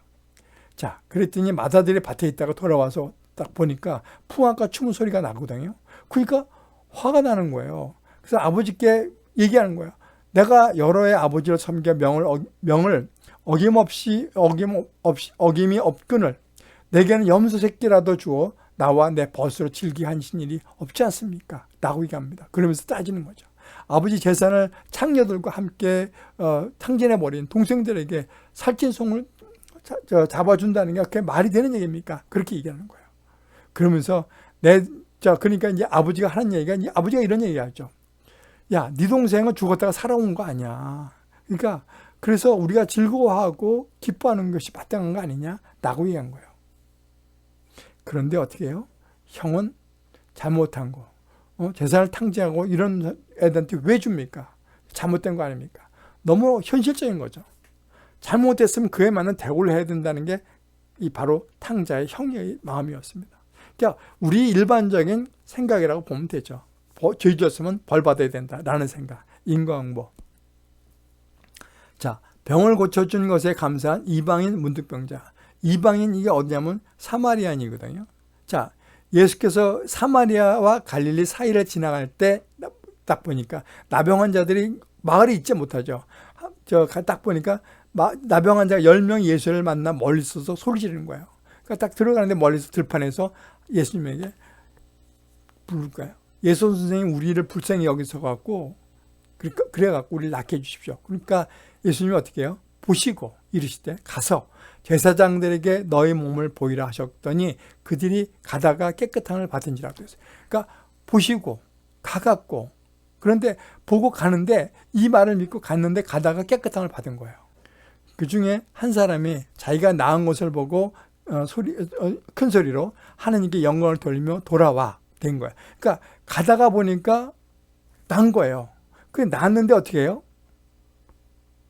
Speaker 1: 자, 그랬더니 마다들이 밭에 있다가 돌아와서 딱 보니까 풍악과 춤 소리가 나거든요. 그러니까 화가 나는 거예요. 그래서 아버지께 얘기하는 거예요. 내가 여러 해 아버지를 섬겨 명을 어김이 없거늘 내게는 염소 새끼라도 주어 나와 내 벗으로 즐기게 하신 일이 없지 않습니까? 라고 얘기합니다. 그러면서 따지는 거죠. 아버지 재산을 창녀들과 함께 탕진해버린 동생들에게 살찐 송을 잡아준다는 게 그게 말이 되는 얘기입니까? 그렇게 얘기하는 거예요. 그러면서 그러니까 이제 아버지가 하는 얘기가 이제 아버지가 이런 얘기하죠. 야, 네 동생은 죽었다가 살아온 거 아니야. 그러니까 그래서 우리가 즐거워하고 기뻐하는 것이 마땅한 거 아니냐? 라고 얘기한 거예요. 그런데 어떻게 해요? 형은 잘못한 거, 재산을 탕진하고 이런 애들한테 왜 줍니까? 잘못된 거 아닙니까? 너무 현실적인 거죠. 잘못됐으면 그에 맞는 대우를 해야 된다는 게 이 바로 탕자의 형의 마음이었습니다. 그러니까 우리 일반적인 생각이라고 보면 되죠. 죄 지었으면 벌 받아야 된다라는 생각, 인과응보. 자, 병을 고쳐준 것에 감사한 이방인 문둥병자. 이방인 이게 어디냐면 사마리아인이거든요. 자, 예수께서 사마리아와 갈릴리 사이를 지나갈 때 딱 보니까 나병 환자들이 마을에 있지 못하죠. 딱 보니까 나병 환자가 10명 예수를 만나 멀리 서서 소리 지르는 거예요. 그러니까 딱 들어가는데 멀리서 들판에서 예수님에게 부를 거예요. 예수 선생님 우리를 불쌍히 여기서 갖고 그래갖고 우리를 낫게 해주십시오. 그러니까 예수님이 어떻게 해요? 보시고 이르시되 가서 제사장들에게 너의 몸을 보이라 하셨더니 그들이 가다가 깨끗함을 받은지라고 했어요. 그러니까 보시고 가갖고 그런데 보고 가는데 이 말을 믿고 갔는데 가다가 깨끗함을 받은 거예요. 그 중에 한 사람이 자기가 나은 것을 보고 큰 소리로 하나님께 영광을 돌리며 돌아와 된 거예요. 그러니까 가다가 보니까 난 거예요. 그 났는데 어떻게 해요?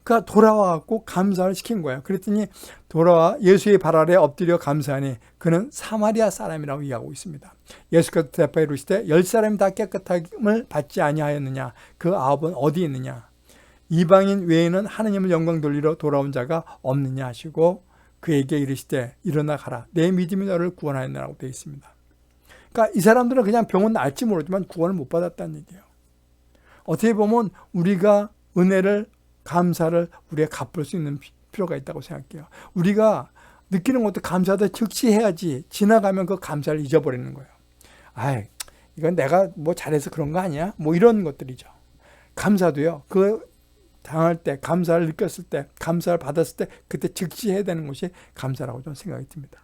Speaker 1: 그러니까 돌아와갖고 감사를 시킨 거예요. 그랬더니 돌아와 예수의 발 아래 엎드려 감사하니 그는 사마리아 사람이라고 이야기하고 있습니다. 예수께서 대답하여 이르시되 10사람이 다 깨끗함을 받지 아니하였느냐? 그 9은 어디 있느냐? 이방인 외에는 하나님을 영광 돌리러 돌아온 자가 없느냐 하시고 그에게 이르시되 일어나 가라. 내 믿음이 너를 구원하였느라고 되어 있습니다. 그러니까 이 사람들은 그냥 병은 나을지 모르지만 구원을 못 받았다는 얘기예요. 어떻게 보면 우리가 은혜를 감사를 우리가 갚을 수 있는 필요가 있다고 생각해요. 우리가 느끼는 것도 감사도 즉시 해야지 지나가면 그 감사를 잊어버리는 거예요. 아이, 이건 내가 뭐 잘해서 그런 거 아니야? 뭐 이런 것들이죠. 감사도요. 그 당할 때, 감사를 느꼈을 때, 감사를 받았을 때 그때 즉시 해야 되는 것이 감사라고 저는 생각이 듭니다.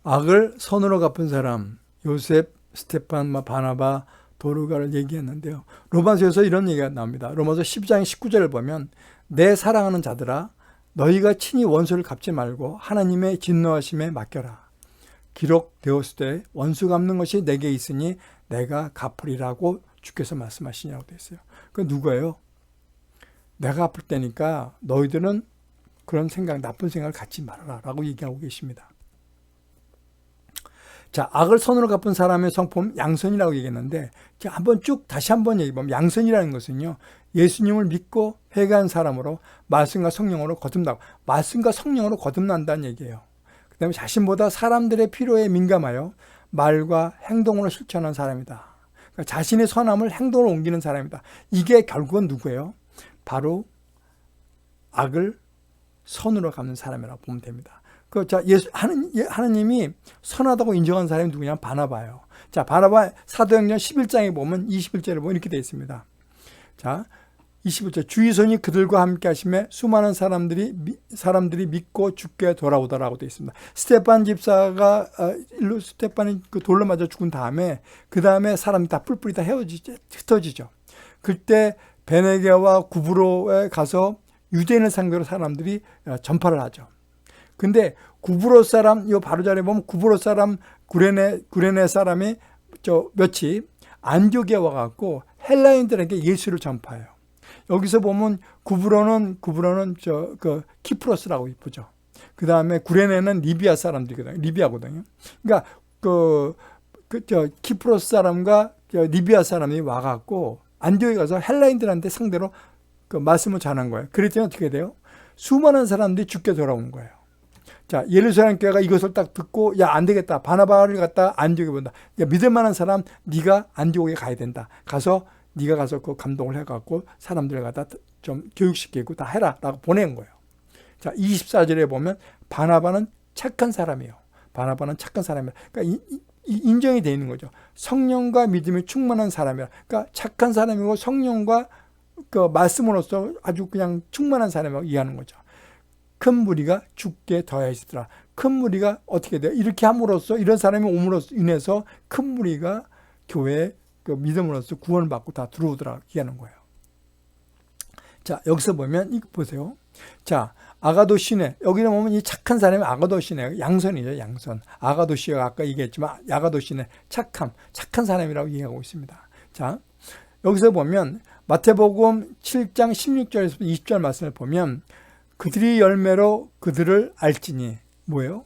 Speaker 1: 악을 선으로 갚은 사람, 요셉, 스테판, 바나바, 도르가를 얘기했는데요. 로마서에서 이런 얘기가 나옵니다. 로마서 12장 19절을 보면 내 사랑하는 자들아 너희가 친히 원수를 갚지 말고 하나님의 진노하심에 맡겨라. 기록되었을 때 원수 갚는 것이 내게 있으니 내가 갚으리라고 주께서 말씀하시냐고 되어 있어요. 그 누구예요? 내가 갚을 때니까 너희들은 그런 생각, 나쁜 생각을 갖지 말아라 라고 얘기하고 계십니다. 자, 악을 선으로 갚은 사람의 성품 양선이라고 얘기했는데 자, 다시 한번 얘기해보면 양선이라는 것은요. 예수님을 믿고 회개한 사람으로 말씀과 성령으로 거듭나고 말씀과 성령으로 거듭난다는 얘기예요. 그 다음에 자신보다 사람들의 필요에 민감하여 말과 행동으로 실천한 사람이다. 그러니까 자신의 선함을 행동으로 옮기는 사람이다. 이게 결국은 누구예요? 바로 악을 선으로 갚는 사람이라고 보면 됩니다. 하나님이 선하다고 인정한 사람이 누구냐? 바나바예요. 자, 바나바 사도행전 11장에 보면 21절에 보면 이렇게 되어 있습니다. 자, 21절 주의 손이 그들과 함께 하심에 수많은 사람들이 믿고 죽게 돌아오더라고 되어 있습니다. 스테판 집사가 스테판이 그 돌로 맞아 죽은 다음에 그 다음에 사람이 다 뿔뿔이 다 흩어지죠. 그때 베네게와 구브로에 가서 유대인을 상대로 사람들이 전파를 하죠. 근데 구브로 사람, 요 바로 자리에 보면 구브로 사람, 구레네 사람이 몇이 안디옥에 와갖고 헬라인들에게 예수를 전파해요. 여기서 보면 구브로는 키프로스라고 보죠. 그 다음에 구레네는 리비아 사람들이거든요. 리비아거든요. 그러니까 키프로스 사람과 리비아 사람이 와갖고 안디옥에 가서 헬라인들한테 상대로 그 말씀을 전한 거예요. 그랬더니 어떻게 돼요? 수많은 사람들이 죽게 돌아온 거예요. 자, 예루살렘 교회가 이것을 딱 듣고 야, 안 되겠다. 바나바를 갖다 안디옥에 본다. 야, 믿을 만한 사람 네가 안디옥에 가야 된다. 네가 가서 그 감동을 해갖고 사람들을 갖다 좀 교육시키고 다 해라라고 보낸 거예요. 자, 24절에 보면 바나바는 착한 사람이에요. 바나바는 착한 사람이에요. 그러니까 인정이 되어 있는 거죠. 성령과 믿음이 충만한 사람이라. 그러니까 착한 사람이고 성령과 그 말씀으로서 아주 그냥 충만한 사람이라고 이해하는 거죠. 큰 무리가 죽게 더하시더라. 큰 무리가 어떻게 돼요? 이렇게 함으로써 이런 사람이 옴으로써 인해서 큰 무리가 교회에 그 믿음으로써 구원을 받고 다 들어오더라 얘기하는 거예요. 자, 여기서 보면 이거 보세요. 자, 아가도시네. 여기는 보면 이 착한 사람이 아가도시네. 양선이죠, 양선. 아가도시가 아까 얘기했지만 아가도시네. 착한 사람이라고 얘기하고 있습니다. 자, 여기서 보면 마태복음 7장 16절에서 20절 말씀을 보면 그들이 열매로 그들을 알지니 뭐예요?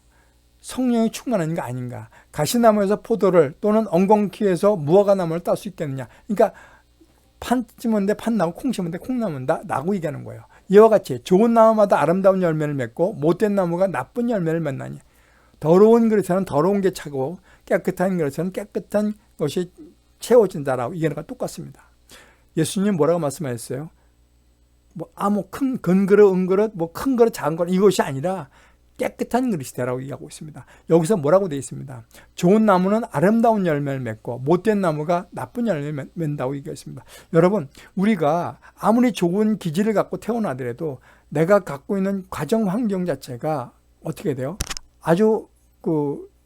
Speaker 1: 성령이 충만한 거 아닌가? 가시나무에서 포도를 또는 엉겅퀴에서 무화과나무를 딸 수 있겠느냐? 그러니까 판 심은데 판 나고 콩 심은데 콩 나문다 라고 얘기하는 거예요. 이와 같이 좋은 나무마다 아름다운 열매를 맺고 못된 나무가 나쁜 열매를 맺나니 더러운 그릇에는 더러운 게 차고 깨끗한 그릇에는 깨끗한 것이 채워진다라고 이게가 똑같습니다. 예수님 뭐라고 말씀하셨어요? 뭐 큰 그릇, 은그릇, 뭐 큰 그릇, 작은 그릇 이것이 아니라 깨끗한 그릇이 되라고 얘기하고 있습니다. 여기서 뭐라고 되어 있습니다. 좋은 나무는 아름다운 열매를 맺고 못된 나무가 나쁜 열매를 맺는다고 얘기했습니다. 여러분, 우리가 아무리 좋은 기질을 갖고 태어나더라도 내가 갖고 있는 가정 환경 자체가 어떻게 돼요? 아주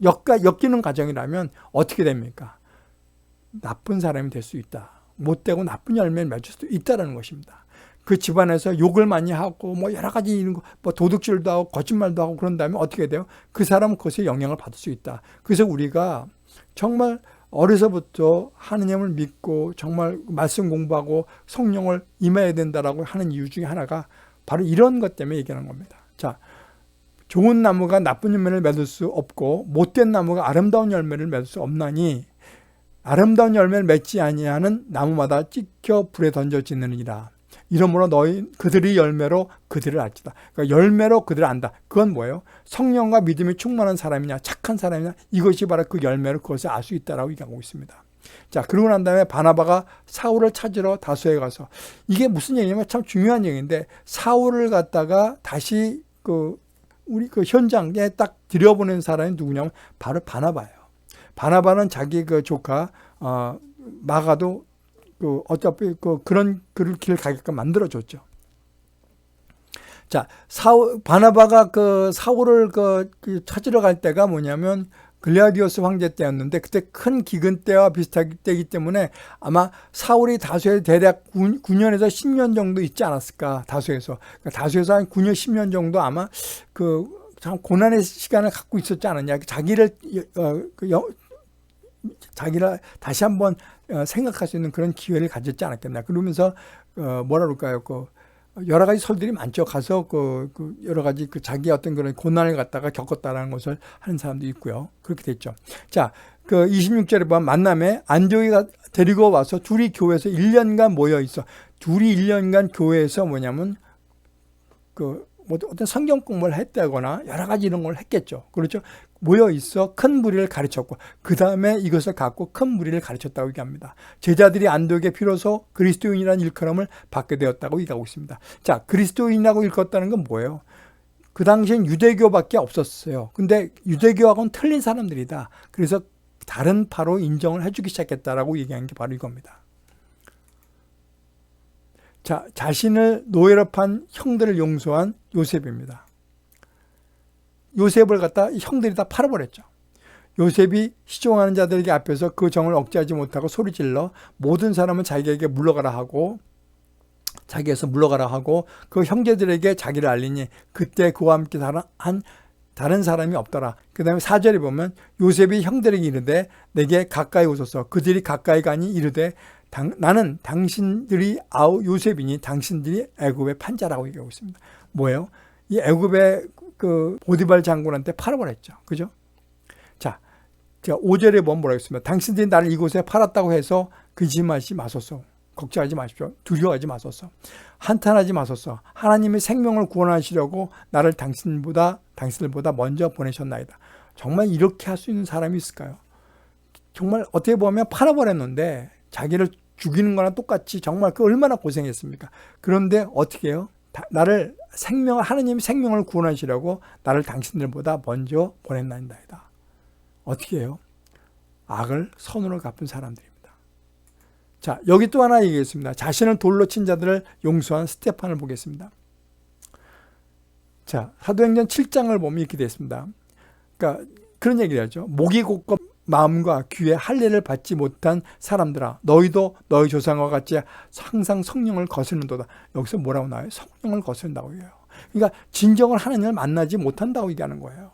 Speaker 1: 엮이는 가정이라면 어떻게 됩니까? 나쁜 사람이 될 수 있다. 못되고 나쁜 열매를 맺을 수도 있다는 것입니다. 그 집안에서 욕을 많이 하고 뭐 여러 가지 이런 거, 뭐 도둑질도 하고 거짓말도 하고 그런 다음에 어떻게 돼요? 그 사람은 그것에 영향을 받을 수 있다. 그래서 우리가 정말 어려서부터 하느님을 믿고 정말 말씀 공부하고 성령을 임해야 된다라고 하는 이유 중에 하나가 바로 이런 것 때문에 얘기하는 겁니다. 자, 좋은 나무가 나쁜 열매를 맺을 수 없고 못된 나무가 아름다운 열매를 맺을 수 없나니 아름다운 열매를 맺지 아니하는 나무마다 찍혀 불에 던져지느니라. 이러므로 너희 그들이 열매로 그들을 알지다. 그러니까 열매로 그들을 안다. 그건 뭐예요? 성령과 믿음이 충만한 사람이냐 착한 사람이냐 이것이 바로 그 열매로 그것을 알 수 있다라고 얘기하고 있습니다. 자, 그러고 난 다음에 바나바가 사울을 찾으러 다소에 가서 이게 무슨 얘기냐면 참 중요한 얘기인데 사울을 갖다가 다시 우리 현장에 딱 들여보낸 사람이 누구냐면 바로 바나바예요. 바나바는 자기 조카 마가도 어차피 그런 길을 가게끔 만들어줬죠. 자, 바나바가 사울을 찾으러 갈 때가 뭐냐면 글라디오스 황제 때였는데 그때 큰 기근 때와 비슷하기 때이기 때문에 아마 사울이 다소에 대략 9년에서 10년 정도 있지 않았을까, 다소에서. 그러니까 다소에서 한 9년, 10년 정도 아마 참 고난의 시간을 갖고 있었지 않았냐. 자기를 다시 한번 생각할 수 있는 그런 기회를 가졌지 않았겠나. 그러면서 뭐라 그럴까요? 여러 가지 설들이 많죠. 가서 여러 가지 자기 어떤 그런 고난을 갖다가 겪었다라는 것을 하는 사람도 있고요. 그렇게 됐죠. 자, 26절에 보면 만남에 안디옥이가 데리고 와서 둘이 교회에서 1년간 모여 있어. 둘이 1년간 교회에서 뭐냐면 어떤 성경 공부를 했다거나 여러 가지 이런 걸 했겠죠. 그렇죠. 모여 있어 큰 무리를 가르쳤고 그 다음에 이것을 갖고 큰 무리를 가르쳤다고 얘기합니다. 제자들이 안디옥에 비로소 그리스도인이라는 일컬음을 받게 되었다고 얘기하고 있습니다. 자, 그리스도인이라고 일컫다는 건 뭐예요? 그 당시엔 유대교밖에 없었어요. 근데 유대교하고는 틀린 사람들이다. 그래서 다른 파로 인정을 해주기 시작했다라고 얘기한 게 바로 이겁니다. 자, 자신을 노예로 판 형들을 용서한 요셉입니다. 요셉을 갖다 형들이 다 팔아버렸죠. 요셉이 시종하는 자들에게 앞에서 그 정을 억제하지 못하고 소리질러 모든 사람은 자기에게 물러가라 하고 자기에서 물러가라 하고 그 형제들에게 자기를 알리니 그때 그와 함께 한 다른 사람이 없더라. 그 다음에 4절에 보면 요셉이 형들에게 이르되 내게 가까이 오소서. 그들이 가까이 가니 이르되 나는 당신들이 요셉이니 당신들이 애굽의 판자라고 얘기하고 있습니다. 뭐예요? 이 애굽의 보디발 장군한테 팔아버렸죠. 그죠? 자, 제가 5절에 보면 뭐라고 했습니다. 당신들이 나를 이곳에 팔았다고 해서 근심하지 마소서. 걱정하지 마십시오. 두려워하지 마소서. 한탄하지 마소서. 하나님이 생명을 구원하시려고 나를 당신들보다 먼저 보내셨나이다. 정말 이렇게 할 수 있는 사람이 있을까요? 정말 어떻게 보면 팔아버렸는데 자기를 죽이는 거랑 똑같이 정말 얼마나 고생했습니까? 그런데 어떻게 해요? 하나님이 생명을 구원하시려고 나를 당신들보다 먼저 보냈나이다. 어떻게 해요? 악을 선으로 갚은 사람들입니다. 자, 여기 또 하나 얘기했습니다. 자신을 돌로 친 자들을 용서한 스테판을 보겠습니다. 자, 사도행전 7장을 보면 이렇게 되어 있습니다. 그러니까 그런 얘기를 하죠. 목이 곧고 마음과 귀에 할례를 받지 못한 사람들아, 너희도 너희 조상과 같이 항상 성령을 거스른도다. 여기서 뭐라고 나와요? 성령을 거스른다고 해요. 그러니까 진정을 하나님을 만나지 못한다고 얘기하는 거예요.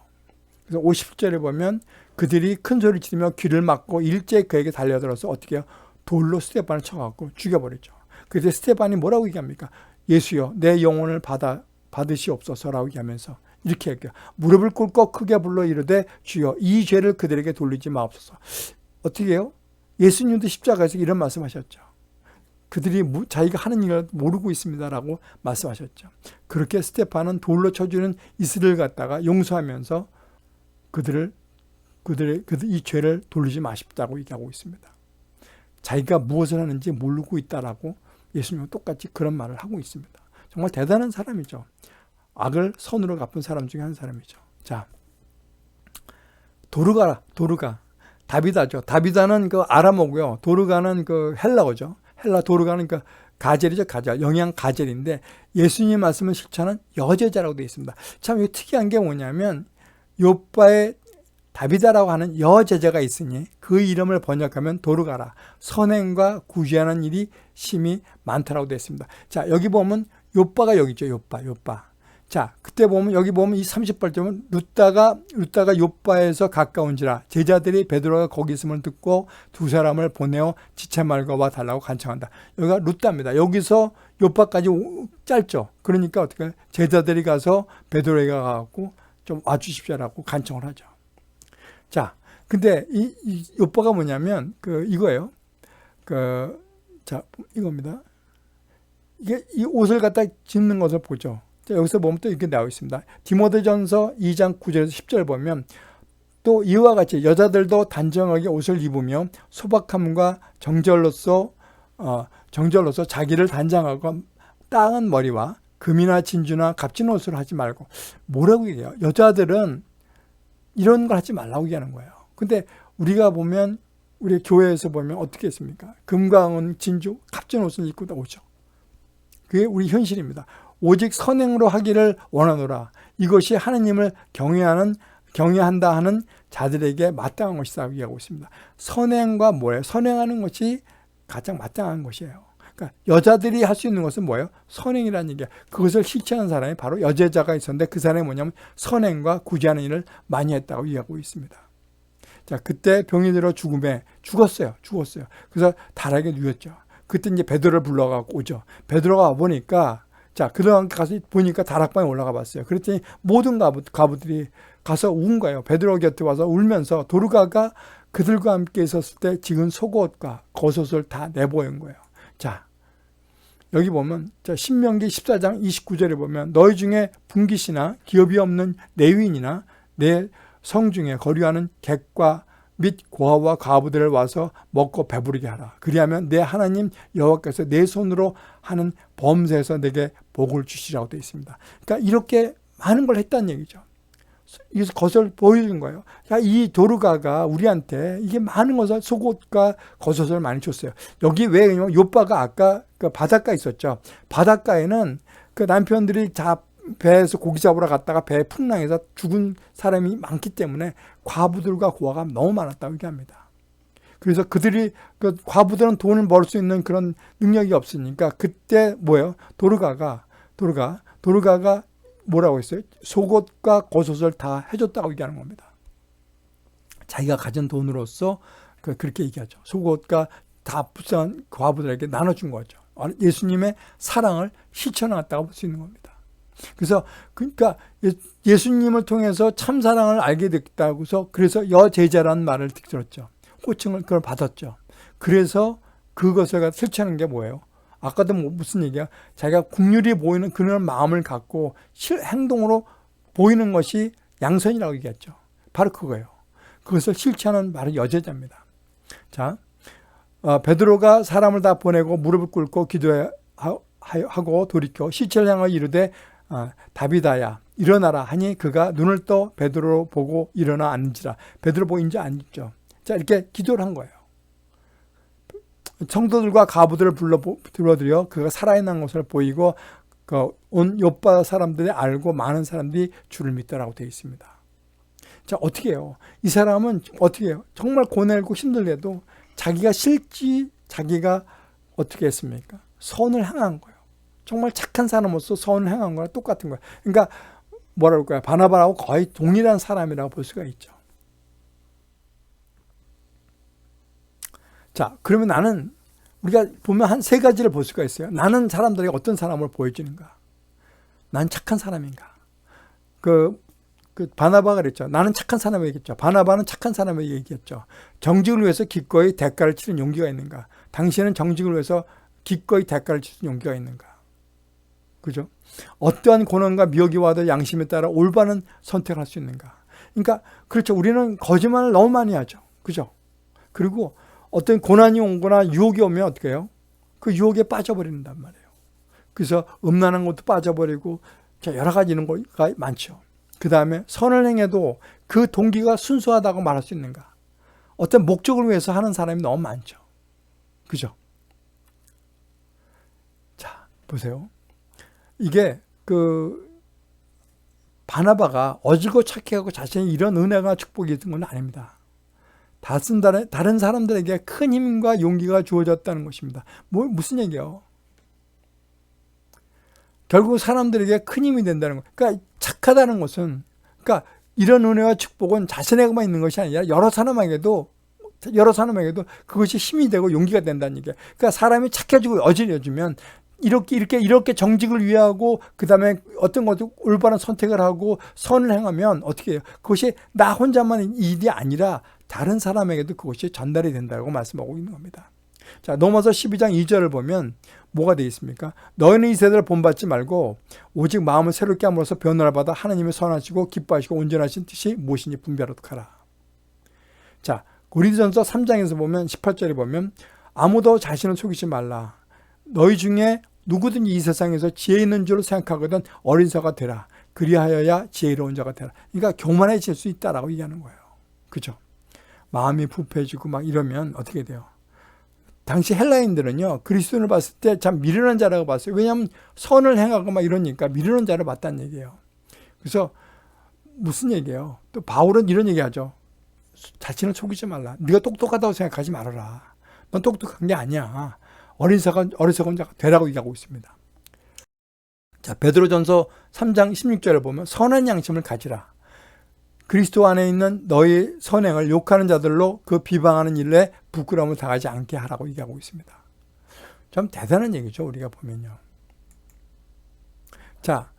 Speaker 1: 그래서 50절에 보면 그들이 큰 소리를 지르며 귀를 막고 일제히 그에게 달려들어서 어떻게 해요? 돌로 스테반을 쳐갖고 죽여버렸죠. 그때 스테반이 뭐라고 얘기합니까? 예수여, 내 영혼을 받으시옵소서라고 얘기하면서 이렇게 할게요. 무릎을 꿇고 크게 불러 이르되 주여 이 죄를 그들에게 돌리지 마옵소서. 어떻게 해요? 예수님도 십자가에서 이런 말씀하셨죠. 그들이 자기가 하는 일을 모르고 있습니다라고 말씀하셨죠. 그렇게 스데반은 돌로 쳐주는 이스라엘 갖다가 용서하면서 이 죄를 돌리지 마십다고 얘기하고 있습니다. 자기가 무엇을 하는지 모르고 있다라고 예수님은 똑같이 그런 말을 하고 있습니다. 정말 대단한 사람이죠. 악을 선으로 갚은 사람 중에 한 사람이죠. 자, 도르가. 다비다죠. 다비다는 그 아람어고요. 도르가는 그 헬라어죠. 헬라 도르가는 그 가젤이죠. 가젤. 영양 가젤인데 예수님의 말씀을 실천한 여제자라고 되어 있습니다. 참 이거 특이한 게 뭐냐면 요빠에 다비다라고 하는 여제자가 있으니 그 이름을 번역하면 도르가라. 선행과 구제하는 일이 심히 많다라고 되어 있습니다. 자, 여기 보면 요빠가 여기죠. 요빠. 자, 그때 보면 여기 보면 이 30절쯤은 룻다가 요빠에서 가까운지라 제자들이 베드로가 거기 있음을 듣고 두 사람을 보내어 지체 말고 와 달라고 간청한다. 여기가 룻다입니다. 여기서 요빠까지 짧죠. 그러니까 어떻게 해요? 제자들이 가서 베드로에게 가갖고 좀 와주십시오라고 간청을 하죠. 자, 근데 이 요빠가 뭐냐면 이거예요. 자, 이겁니다. 이게 이 옷을 갖다 짓는 것을 보죠. 자, 여기서 보면 또 이렇게 나와 있습니다. 디모데전서 2장 9절에서 10절 보면 또 이와 같이 여자들도 단정하게 옷을 입으며 소박함과 정절로서 자기를 단장하고 따은 머리와 금이나 진주나 값진 옷을 하지 말고 뭐라고 얘기해요? 여자들은 이런 걸 하지 말라고 얘기하는 거예요. 근데 우리가 보면 우리 교회에서 보면 어떻게 했습니까? 금과 은, 진주, 값진 옷을 입고 나오죠. 그게 우리 현실입니다. 오직 선행으로 하기를 원하노라. 이것이 하나님을 경외한다 하는 자들에게 마땅한 것이다 얘기하고 있습니다. 선행과 뭐예요? 선행하는 것이 가장 마땅한 것이에요. 그러니까 여자들이 할 수 있는 것은 뭐예요? 선행이라는 얘기예요. 그것을 실천하는 사람이 바로 여제자가 있었는데 그 사람이 뭐냐면 선행과 구제하는 일을 많이 했다고 얘기하고 있습니다. 자, 그때 병이 들어 죽었어요. 그래서 다락에 누웠죠. 그때 이제 베드로를 불러가고 오죠. 베드로가 와보니까 자, 그동안 가서 보니까 다락방에 올라가 봤어요. 그랬더니 모든 과부들이 가서 운 거예요. 베드로 곁에 와서 울면서 도르가가 그들과 함께 있었을 때 지은 속옷과 겉옷을 다 내보인 거예요. 자, 여기 보면 신명기 14장 29절에 보면 너희 중에 분깃이나 기업이 없는 레위인이나 내 성 중에 거류하는 객과 및 고아와 과부들을 와서 먹고 배부르게 하라. 그리하면 내 하나님 여호와께서 내 손으로 하는 범사에서 내게 복을 주시라고 되어 있습니다. 그러니까 이렇게 많은 걸 했다는 얘기죠. 그래서 그것을 보여준 거예요. 이 도르가가 우리한테 이게 많은 것을 속옷과 겉옷을 많이 줬어요. 여기 왜 요빠가 아까 그 바닷가에 있었죠. 바닷가에는 그 남편들이 배에서 고기 잡으러 갔다가 배에 풍랑해서 죽은 사람이 많기 때문에 과부들과 고아가 너무 많았다고 얘기합니다. 그래서 그 과부들은 돈을 벌 수 있는 그런 능력이 없으니까 그때 뭐예요? 도르가가 뭐라고 했어요? 속옷과 겉옷을 다 해줬다고 얘기하는 겁니다. 자기가 가진 돈으로서 그렇게 얘기하죠. 속옷과 다 불쌍한 과부들에게 나눠준 거죠. 예수님의 사랑을 실천해왔다고 볼 수 있는 겁니다. 그래서 그러니까 예수님을 통해서 참사랑을 알게 됐다고 해서 그래서 여제자라는 말을 들었죠. 호칭을 그걸 받았죠. 그래서 그것을 실천하는 게 뭐예요? 아까도 무슨 얘기야? 자기가 국률이 보이는 그런 마음을 갖고 행동으로 보이는 것이 양선이라고 얘기했죠. 바로 그거예요. 그것을 실천하는 바로 여제자입니다. 자, 베드로가 사람을 다 보내고 무릎을 꿇고 기도하고 돌이켜 시체를 향하여 이르되 다비다야 일어나라 하니 그가 눈을 떠 베드로 보고 일어나 앉으라. 베드로 보고 이제 앉죠. 자, 이렇게 기도를 한 거예요. 성도들과 가부들을 불러들여 그가 살아있는 것을 보이고 온 요빠 사람들이 알고 많은 사람들이 주를 믿더라고 되어 있습니다. 자, 어떻게 해요? 이 사람은 어떻게 해요? 정말 고뇌고 힘들게도 자기가 싫지 자기가 어떻게 했습니까? 선을 행한 거예요. 정말 착한 사람으로서 선을 행한 거랑 똑같은 거예요. 그러니까 뭐라고 할까요? 바나바하고 거의 동일한 사람이라고 볼 수가 있죠. 자, 그러면 나는 우리가 보면 한 세 가지를 볼 수가 있어요. 나는 사람들에게 어떤 사람을 보여주는가? 난 착한 사람인가? 바나바가 그랬죠. 나는 착한 사람에게 얘기했죠. 바나바는 착한 사람에게 얘기했죠. 정직을 위해서 기꺼이 대가를 치른 용기가 있는가? 당신은 정직을 위해서 기꺼이 대가를 치는 용기가 있는가? 그죠? 어떠한 고난과 미혹이 와도 양심에 따라 올바른 선택을 할 수 있는가? 그러니까 그렇죠. 우리는 거짓말을 너무 많이 하죠. 그죠? 그리고 어떤 고난이 오거나 유혹이 오면 어떻게 해요? 그 유혹에 빠져버린단 말이에요. 그래서 음란한 것도 빠져버리고 여러 가지 이런 거가 많죠. 그 다음에 선을 행해도 그 동기가 순수하다고 말할 수 있는가? 어떤 목적을 위해서 하는 사람이 너무 많죠. 그죠? 자, 보세요. 이게 바나바가 어지고 착해하고 자신이 이런 은혜가 축복이 있던 건 아닙니다. 다른 사람들에게 큰 힘과 용기가 주어졌다는 것입니다. 무슨 얘기예요? 결국 사람들에게 큰 힘이 된다는 것. 그러니까 착하다는 것은, 그러니까 이런 은혜와 축복은 자신에게만 있는 것이 아니라 여러 사람에게도 그것이 힘이 되고 용기가 된다는 얘기예요. 그러니까 사람이 착해지고 어지러지면 이렇게 정직을 위하고 그 다음에 어떤 것도 올바른 선택을 하고 선을 행하면 어떻게 해요? 그것이 나 혼자만 일이 아니라 다른 사람에게도 그것이 전달이 된다고 말씀하고 있는 겁니다. 자, 넘어서 12장 2절을 보면 뭐가 되어 있습니까? 너희는 이 세대를 본받지 말고 오직 마음을 새롭게 함으로써 변화를 받아 하나님의 선하시고 기뻐하시고 온전하신 뜻이 무엇인지 분별하도록 하라. 자, 고린도전서 3장에서 보면 18절에 보면 아무도 자신을 속이지 말라. 너희 중에 누구든지 이 세상에서 지혜 있는 줄 생각하거든 어린사가 되라. 그리하여야 지혜로운 자가 되라. 그러니까 교만해질 수 있다라고 얘기하는 거예요. 그죠? 마음이 부패해지고 막 이러면 어떻게 돼요? 당시 헬라인들은요, 그리스도인을 봤을 때 참 미련한 자라고 봤어요. 왜냐하면 선을 행하고 막 이러니까 미련한 자를 봤다는 얘기예요. 그래서 무슨 얘기예요? 또 바울은 이런 얘기하죠. 자신을 속이지 말라. 네가 똑똑하다고 생각하지 말아라. 넌 똑똑한 게 아니야. 어리석은 자가 되라고 얘기하고 있습니다. 자, 베드로전서 3장 16절을 보면 선한 양심을 가지라. 그리스도 안에 있는 너희 선행을 욕하는 자들로 그 비방하는 일에 부끄러움을 당하지 않게 하라고 얘기하고 있습니다. 참 대단한 얘기죠, 우리가 보면요. 자,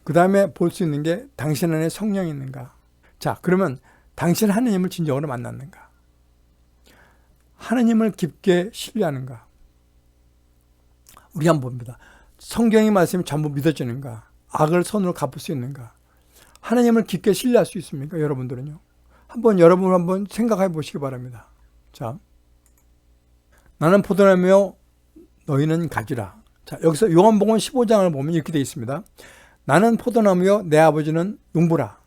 Speaker 1: 그 다음에 볼 수 있는 게 당신 안에 성령이 있는가? 자, 그러면 당신 하나님을 진정으로 만났는가? 하나님을 깊게 신뢰하는가? 우리 한번 봅니다. 성경의 말씀이 전부 믿어지는가? 악을 선으로 갚을 수 있는가? 하나님을 깊게 신뢰할 수 있습니까? 여러분들은요. 여러분 한번 생각해 보시기 바랍니다. 자, 나는 포도나무요 너희는 가지라. 자, 여기서 요한복음 15장을 보면 이렇게 되어 있습니다. 나는 포도나무요 내 아버지는 농부라.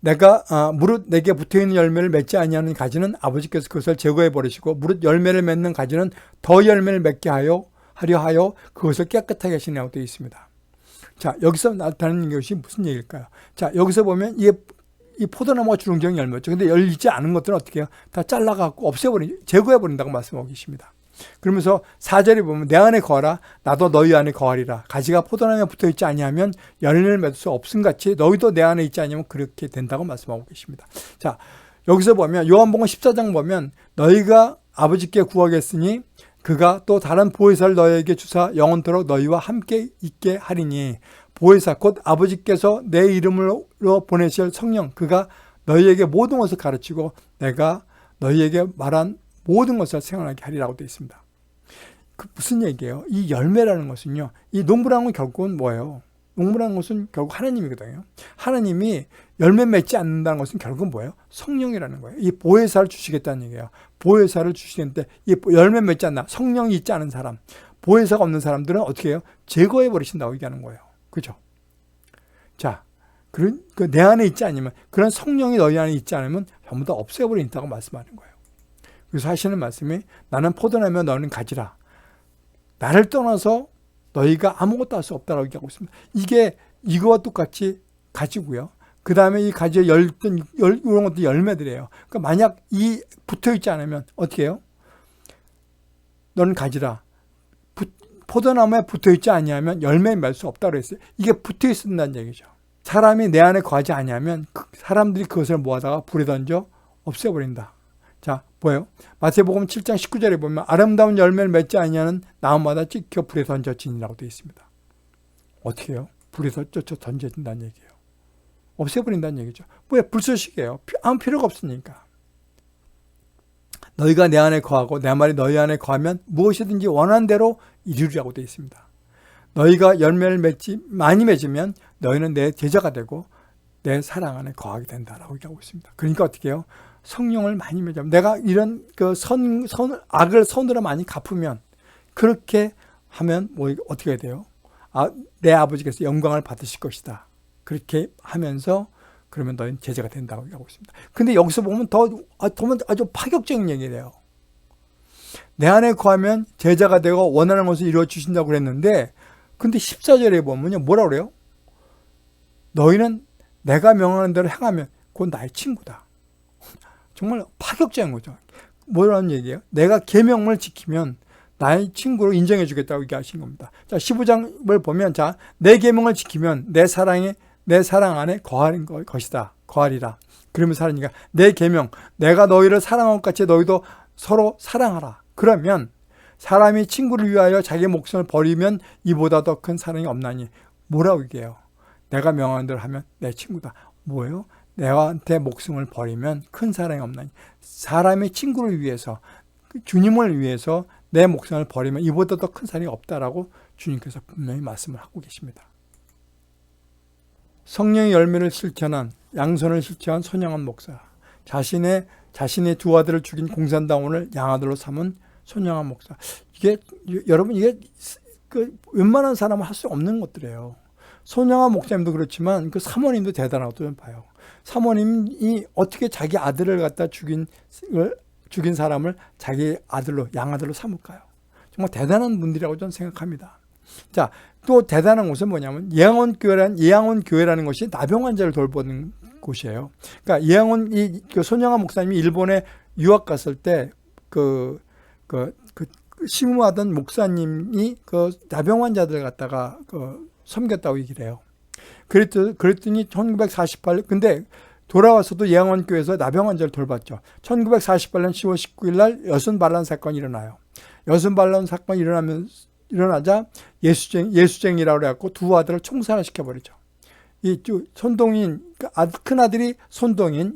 Speaker 1: 내가 무릇 내게 붙어있는 열매를 맺지 아니하는 가지는 아버지께서 그것을 제거해 버리시고 무릇 열매를 맺는 가지는 더 열매를 맺게 하려 하여 그것을 깨끗하게 하시냐고 되어 있습니다. 자, 여기서 나타나는 것이 무슨 얘기일까요? 자, 여기서 보면 이 포도나무가 주렁주렁 열매죠. 근데 열리지 않은 것들은 어떻게 해요? 다 잘라갖고 제거해버린다고 말씀하고 계십니다. 그러면서 4절에 보면 내 안에 거하라 나도 너희 안에 거하리라. 가지가 포도나무에 붙어있지 아니하면 열매를 맺을 수 없음같이 너희도 내 안에 있지 아니하면 그렇게 된다고 말씀하고 계십니다. 자, 여기서 보면 요한복음 14장 보면 너희가 아버지께 구하겠으니 그가 또 다른 보혜사를 너희에게 주사 영원토록 너희와 함께 있게 하리니 보혜사 곧 아버지께서 내 이름으로 보내실 성령 그가 너희에게 모든 것을 가르치고 내가 너희에게 말한 모든 것을 생각하게 하리라고 되어 있습니다. 그 무슨 얘기예요? 이 열매라는 것은요. 이 농부라는 건 결국은 뭐예요? 농부라는 것은 결국 하나님이거든요. 하나님이 열매 맺지 않는다는 것은 결국은 뭐예요? 성령이라는 거예요. 이 보혜사를 주시겠다는 얘기예요. 보혜사를 주시는데 이 열매 맺지 않나 성령이 있지 않은 사람, 보혜사가 없는 사람들은 어떻게 해요? 제거해 버리신다고 얘기하는 거예요. 그죠? 자, 내 안에 있지 않으면 그런 성령이 너희 안에 있지 않으면 전부 다 없애버린다고 말씀하는 거예요. 그래서 하시는 말씀이 나는 포도나무며 너는 가지라. 나를 떠나서 너희가 아무것도 할 수 없다고 얘기하고 있습니다. 이게 이거와 똑같이 가지고요. 그 다음에 이 가지에 이런 것도 열매들이에요. 그러니까 만약 이 붙어있지 않으면 어떻게 해요? 너는 가지라. 포도나무에 붙어있지 아니하면 열매 맺을 수 없다고 했어요. 이게 붙어있는다는 얘기죠. 사람이 내 안에 거하지 아니하면 사람들이 그것을 모아다가 불에 던져 없애버린다. 자, 뭐예요? 마태복음 7장 19절에 보면 아름다운 열매를 맺지 아니하는 나무마다 찢겨 불에 던져지니라고 되어 있습니다. 어떻게 해요? 불에 던져진다는 얘기예요. 없애버린다는 얘기죠. 왜? 불쏘시개예요. 아무 필요가 없으니까. 너희가 내 안에 거하고 내 말이 너희 안에 거하면 무엇이든지 원하는 대로 이루리라고 되어 있습니다. 너희가 열매를 많이 맺으면 너희는 내 제자가 되고 내 사랑 안에 거하게 된다라고 얘기하고 있습니다. 그러니까 어떻게 해요? 성령을 많이 맺으면 내가 이런 악을 선으로 많이 갚으면 그렇게 하면 어떻게 해야 돼요? 내 아버지께서 영광을 받으실 것이다. 그렇게 하면서 그러면 너희는 제자가 된다고 얘기하고 있습니다. 근데 여기서 보면 더 아주 파격적인 얘기래요. 내 안에 거하면 제자가 되고 원하는 것을 이루어 주신다고 그랬는데 근데 14절에 보면요. 뭐라고 그래요? 너희는 내가 명하는 대로 행하면 그건 나의 친구다. 정말 파격적인 거죠. 뭐라는 얘기예요? 내가 계명을 지키면 나의 친구로 인정해 주겠다고 얘기하신 겁니다. 자, 15장을 보면 자, 내 계명을 지키면 내 사랑 안에 거하는 것이다. 거하리라. 그러면서 하니까 내 계명, 내가 너희를 사랑한 것 같이 너희도 서로 사랑하라. 그러면 사람이 친구를 위하여 자기 목숨을 버리면 이보다 더 큰 사랑이 없나니. 뭐라고 얘기해요? 내가 명하는 대로 하면 내 친구다. 뭐예요? 내한테 목숨을 버리면 큰 사랑이 없나니. 사람이 친구를 위해서, 주님을 위해서 내 목숨을 버리면 이보다 더 큰 사랑이 없다라고 주님께서 분명히 말씀을 하고 계십니다. 성령의 열매를 실천한, 양선을 실천한 손양원 목사. 자신의 두 아들을 죽인 공산당원을 양아들로 삼은 손양원 목사. 여러분, 웬만한 사람은 할 수 없는 것들이에요. 손양원 목사님도 그렇지만 그 사모님도 대단하다고 저는 봐요. 사모님이 어떻게 자기 아들을 갖다 죽인 사람을 자기 아들로, 양아들로 삼을까요? 정말 대단한 분들이라고 저는 생각합니다. 자, 또 대단한 곳은 뭐냐면 예양원 교회라는 것이 나병 환자를 돌보는 곳이에요. 그러니까 손양원 목사님이 일본에 유학 갔을 때 심무하던 목사님이 그 나병 환자들 갖다가 섬겼다고 얘기를 해요. 그랬더니 1948년, 근데 돌아와서도 예양원 교회에서 나병 환자를 돌봤죠. 1948년 10월 19일 날 여순 반란 사건이 일어나요. 여순 반란 사건이 일어나자 예수쟁이라고 해갖고 두 아들을 총살을 시켜버리죠. 이 손동인, 큰 아들이 손동인,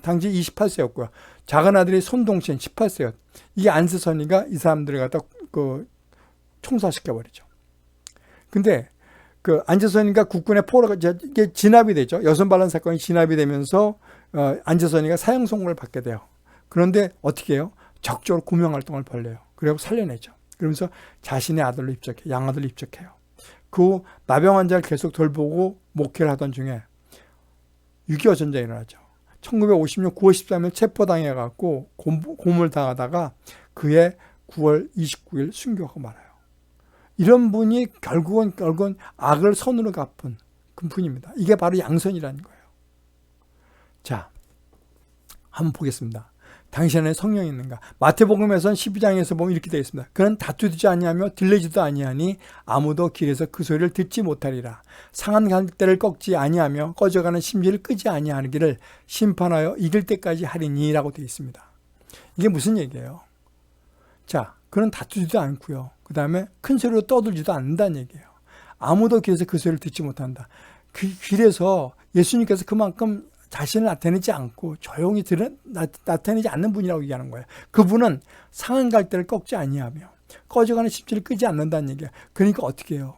Speaker 1: 당시 28세였고요. 작은 아들이 손동신 18세였. 이게 안세선이가 이 사람들을 갖다 총살시켜버리죠. 근데 안재선이가 국군의 포로가 이게 진압이 되죠. 여순 반란 사건이 진압이 되면서 안재선이가 사형 선고를 받게 돼요. 그런데 어떻게 해요? 적극적으로 구명 활동을 벌려요. 그리고 살려내죠. 그러면서 자신의 아들로 입적해, 양아들로 입적해요. 그 나병 환자를 계속 돌보고 목회를 하던 중에 6.25 전쟁이 일어나죠. 1950년 9월 13일 체포당해갖고 고문을 당하다가 그해 9월 29일 순교하고 말아요. 이런 분이 결국은 악을 선으로 갚은 그 분입니다. 이게 바로 양선이라는 거예요. 자, 한번 보겠습니다. 당신 안에 성령이 있는가? 마태복음에서는 12장에서 보면 이렇게 되어 있습니다. 그는 다투지 아니하며 들리지도 아니하니 아무도 길에서 그 소리를 듣지 못하리라. 상한 갈대를 꺾지 아니하며 꺼져가는 심지를 끄지 아니하기를 심판하여 이길 때까지 하리니라고 되어 있습니다. 이게 무슨 얘기예요? 자, 그는 다투지도 않고요. 그 다음에 큰 소리로 떠들지도 않는다는 얘기예요. 아무도 길에서 그 소리를 듣지 못한다. 그 길에서 예수님께서 그만큼 자신을 나타내지 않고 조용히 나타내지 않는 분이라고 얘기하는 거예요. 그분은 상한 갈대를 꺾지 아니하며 꺼져가는 심지를 끄지 않는다는 얘기예요. 그러니까 어떻게 해요?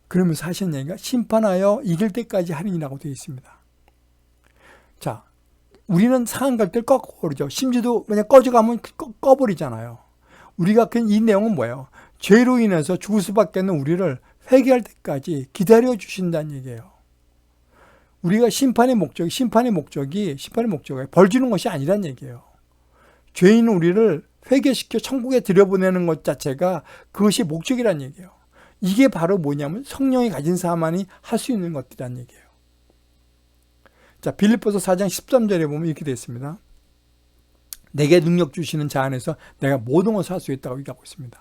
Speaker 1: 그러면서 하시는 얘기가 심판하여 이길 때까지 하리니라고 되어 있습니다. 자, 우리는 상한 갈대를 꺾어버리죠. 심지도 만약 꺼져가면 꺼버리잖아요. 우리가 이 내용은 뭐예요? 죄로 인해서 죽을 수밖에 없는 우리를 회개할 때까지 기다려 주신다는 얘기예요. 우리가 심판의 목적이 벌 주는 것이 아니란 얘기예요. 죄인 우리를 회개시켜 천국에 들여보내는 것 자체가 그것이 목적이란 얘기예요. 이게 바로 뭐냐면 성령이 가진 사람만이 할 수 있는 것들이란 얘기예요. 자, 빌립보서 4장 13절에 보면 이렇게 되어 있습니다. 내게 능력 주시는 자 안에서 내가 모든 것을 할 수 있다고 얘기하고 있습니다.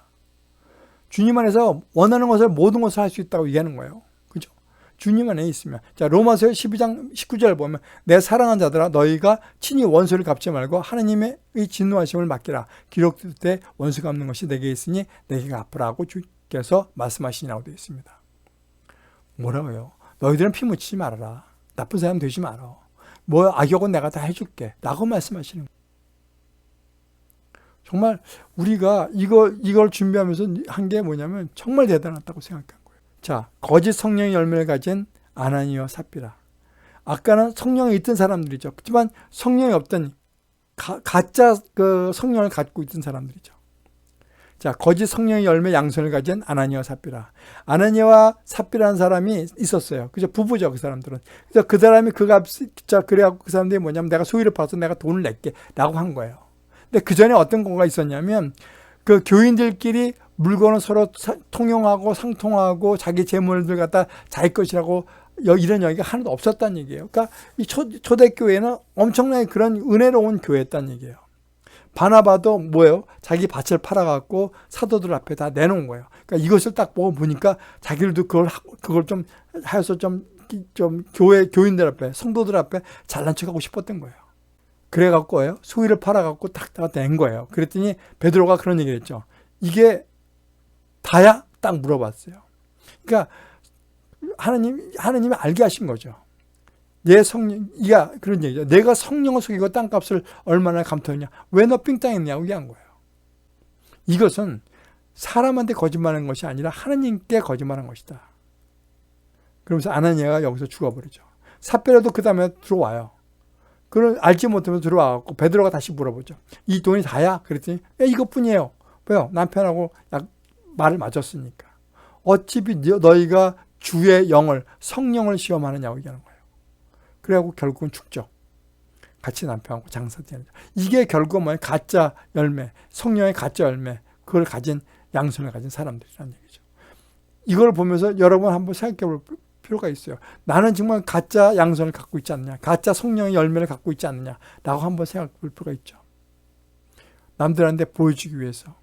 Speaker 1: 주님 안에서 원하는 것을 모든 것을 할 수 있다고 얘기하는 거예요. 그죠? 주님 안에 있으면. 자, 로마서 12장 19절 보면 내 사랑하는 자들아 너희가 친히 원수를 갚지 말고 하나님의 진노하심을 맡기라. 기록될 때 원수 갚는 것이 내게 있으니 내게 갚으라고 주께서 말씀하시니라고 되어 있습니다. 뭐라고요? 너희들은 피 묻히지 말아라. 나쁜 사람 되지 말아. 뭐 악역은 내가 다 해줄게. 라고 말씀하시는 거예요. 정말 우리가 이걸 준비하면서 한 게 뭐냐면 정말 대단하다고 생각한 거예요. 자, 거짓 성령의 열매를 가진 아나니와 삽비라. 아까는 성령이 있던 사람들이죠. 그렇지만 성령이 없던 가짜 그 성령을 갖고 있던 사람들이죠. 자, 거짓 성령의 열매 양손을 가진 아나니와 삽비라. 아나니와 삽비라는 사람이 있었어요. 그죠? 부부죠, 그 사람들은. 그래서 그 사람이 그래갖고 그 사람들이 뭐냐면 내가 소위를 봐서 내가 돈을 낼게 라고 한 거예요. 근데 그 전에 어떤 거가 있었냐면 그 교인들끼리 물건을 서로 통용하고 상통하고 자기 재물들 갖다 자기 것이라고 이런 여기가 하나도 없었다는 얘기예요. 그러니까 이 초대교회는 엄청나게 그런 은혜로운 교회였다는 얘기예요. 바나바도 뭐예요? 자기 밭을 팔아갖고 사도들 앞에 다 내놓은 거예요. 그러니까 이것을 딱 보니까 자기들도 그걸 좀 해서 좀 교인들 앞에, 성도들 앞에 잘난 척하고 싶었던 거예요. 그래갖고요, 소위를 팔아갖고 딱 낸 거예요. 그랬더니 베드로가 그런 얘기를 했죠. 이게 다야? 딱 물어봤어요. 그러니까 하나님이 알게 하신 거죠. 그런 얘기죠. 내가 성령을 속이고 땅값을 얼마나 감토했냐. 왜 너 삥땅했냐고 얘기한 거예요. 이것은 사람한테 거짓말한 것이 아니라 하나님께 거짓말한 것이다. 그러면서 아나니아가 여기서 죽어버리죠. 삽비라도 그 다음에 들어와요. 그걸 알지 못하면 들어와갖고 베드로가 다시 물어보죠. 이 돈이 다야? 그랬더니 이것뿐이에요. 왜요? 남편하고 말을 맞췄으니까. 어차피 너희가 주의 영을, 성령을 시험하느냐고 얘기하는 거예요. 그래갖고 결국은 죽죠. 같이 남편하고 장사되는. 이게 결국은 뭐예요? 가짜 열매, 성령의 가짜 열매, 그걸 가진 양손을 가진 사람들이라는 얘기죠. 이걸 보면서 여러분 한번 생각해 볼 필요가 있어요. 나는 정말 가짜 양손을 갖고 있지 않느냐, 가짜 성령의 열매를 갖고 있지 않느냐라고 한번 생각해 볼 필요가 있죠. 남들한테 보여주기 위해서.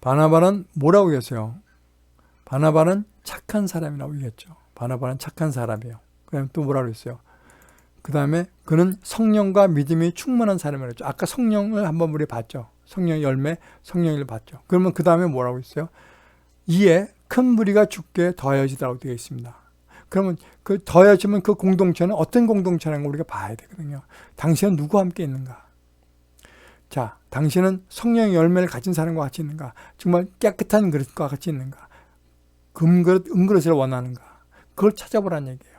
Speaker 1: 바나바는 뭐라고 했어요? 바나바는 착한 사람이라고 얘기했죠. 바나바는 착한 사람이에요. 그 다음에 또 뭐라고 했어요? 그 다음에 그는 성령과 믿음이 충만한 사람이라고 했죠. 아까 성령을 한번 우리 봤죠. 성령의 열매, 성령을 봤죠. 그러면 그 다음에 뭐라고 했어요? 이에 큰 무리가 죽게 더해지더라고 되어 있습니다. 그러면 그 더해지면 그 공동체는 어떤 공동체라는 걸 우리가 봐야 되거든요. 당신은 누구와 함께 있는가? 자, 당신은 성령의 열매를 가진 사람과 같이 있는가? 정말 깨끗한 그릇과 같이 있는가? 은그릇을 원하는가? 그걸 찾아보라는 얘기예요.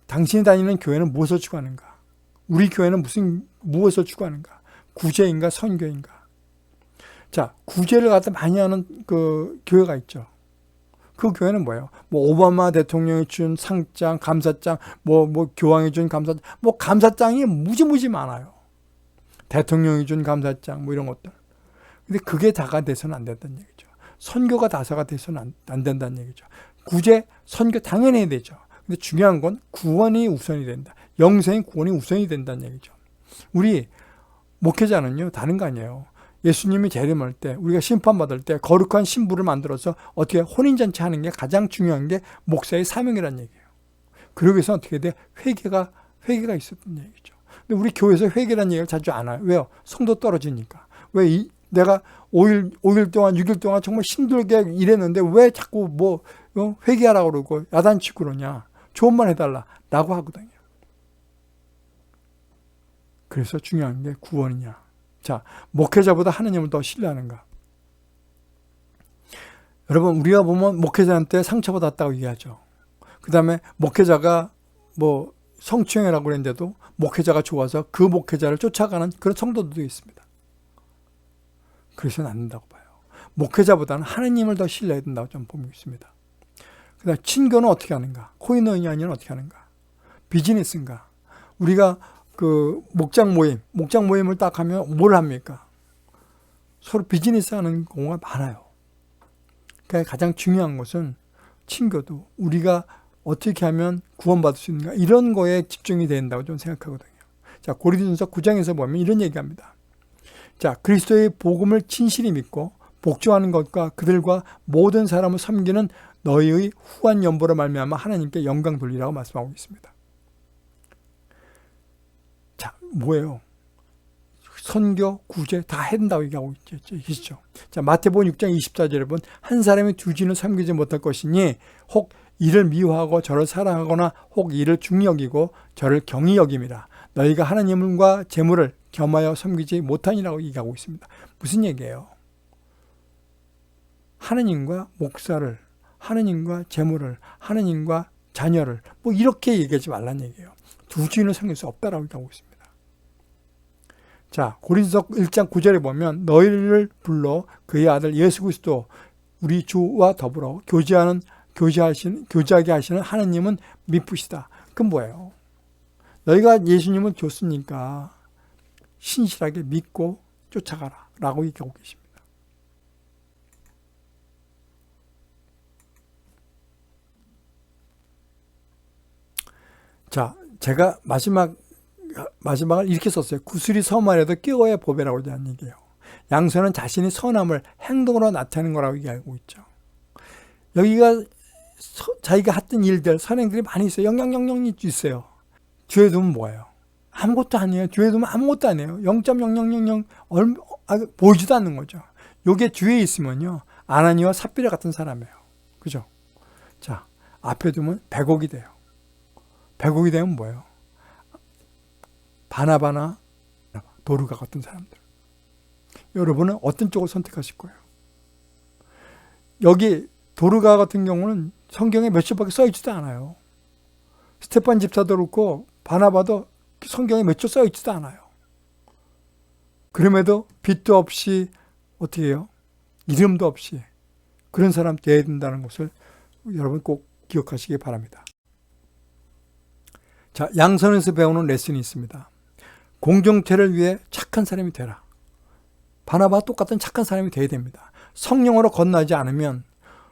Speaker 1: 당신이 다니는 교회는 무엇을 추구하는가? 우리 교회는 무엇을 추구하는가? 구제인가? 선교인가? 자, 구제를 갖다 많이 하는 그 교회가 있죠. 그 교회는 뭐예요? 뭐 오바마 대통령이 준 상장, 감사장, 뭐 교황이 준 감사장, 뭐 감사장이 무지무지 많아요. 대통령이 준 감사장, 뭐 이런 것들. 근데 그게 다가 돼서는 안 된다는 얘기죠. 선교가 다사가 돼서는 안 된다는 얘기죠. 구제, 선교 당연히 해야 되죠. 근데 중요한 건 구원이 우선이 된다. 영생의 구원이 우선이 된다는 얘기죠. 우리 목회자는요, 다른 거 아니에요. 예수님이 재림할 때, 우리가 심판받을 때 거룩한 신부를 만들어서 어떻게 혼인잔치 하는 게 가장 중요한 게 목사의 사명이라는 얘기예요. 그러기 위해서 어떻게 돼? 회개가 있었던 얘기죠. 근데 우리 교회에서 회개라는 얘기를 자주 안 해요. 왜요? 성도 떨어지니까. 왜 내가 5일 동안, 6일 동안 정말 힘들게 일했는데 왜 자꾸 회개하라고 그러고 야단치고 그러냐. 좋은 말 해달라. 라고 하거든요. 그래서 중요한 게 구원이냐. 자, 목회자보다 하나님을 더 신뢰하는가? 여러분, 우리가 보면 목회자한테 상처받았다고 얘기하죠. 그 다음에 목회자가 성추행이라고 그랬는데도 목회자가 좋아서 그 목회자를 쫓아가는 그런 성도들도 있습니다. 그래서는 안 된다고 봐요. 목회자보다는 하나님을 더 신뢰해야 된다고 좀 보고 있습니다. 그 다음에 친교는 어떻게 하는가? 코이노니아는 어떻게 하는가? 비즈니스인가? 우리가 그 목장 모임을 딱 하면 뭘 합니까? 서로 비즈니스 하는 경우가 많아요. 그러니까 가장 중요한 것은 친교도 우리가 어떻게 하면 구원받을 수 있는가 이런 거에 집중이 된다고 좀 생각하거든요. 자, 고린도전서 9장에서 보면 이런 얘기합니다. 자, 그리스도의 복음을 진실히 믿고 복종하는 것과 그들과 모든 사람을 섬기는 너희의 후한 연보로 말미암아 하나님께 영광 돌리라고 말씀하고 있습니다. 자, 뭐예요? 선교, 구제 다 해야 된다고 얘기하고 있죠. 자, 마태복음 6장 24절에 보면 한 사람이 두 주인을 섬기지 못할 것이니 혹 이를 미워하고 저를 사랑하거나 혹 이를 중히 여기고 저를 경히 여김이라. 너희가 하나님과 재물을 겸하여 섬기지 못하니라고 얘기하고 있습니다. 무슨 얘기예요? 하느님과 목사를, 하느님과 재물을, 하느님과 자녀를 뭐 이렇게 얘기하지 말란 얘기예요. 두 주인을 섬길 수 없다라고 얘기하고 있습니다. 자, 고린도서 1장 9절에 보면 너희를 불러 그의 아들 예수 그리스도 우리 주와 더불어 교제하게 하시는 하느님은 미쁘시다. 그건 뭐예요? 너희가 예수님을 줬으니까 신실하게 믿고 쫓아가라 라고 얘기하고 계십니다. 자, 제가 마지막을 이렇게 썼어요. 구슬이 서말에도 끼워야 보배라고 하는 얘기예요. 양손은 자신이 선함을 행동으로 나타내는 거라고 얘기하고 있죠. 여기가 자기가 했던 일들, 선행들이 많이 있어요. 영영영영이 있어요. 뒤에 두면 뭐예요? 아무것도 아니에요. 뒤에 두면 아무것도 아니에요. 0.0000 보이지도 않는 거죠. 요게 뒤에 있으면요. 아나니와 삽비라 같은 사람이에요. 그죠? 자, 앞에 두면 100억이 돼요. 100억이 되면 뭐예요? 바나바나 도르가 같은 사람들. 여러분은 어떤 쪽을 선택하실 거예요? 여기 도르가 같은 경우는 성경에 몇줄밖에 써있지도 않아요. 스테판 집사도 그렇고 바나바도 성경에 몇 줄 써있지도 않아요. 그럼에도 빛도 없이 어떻게 해요? 이름도 없이 그런 사람 되어야 된다는 것을 여러분 꼭 기억하시기 바랍니다. 자, 양선에서 배우는 레슨이 있습니다. 공동체를 위해 착한 사람이 되라. 바나바와 똑같은 착한 사람이 되어야 됩니다. 성령으로 건너지 않으면,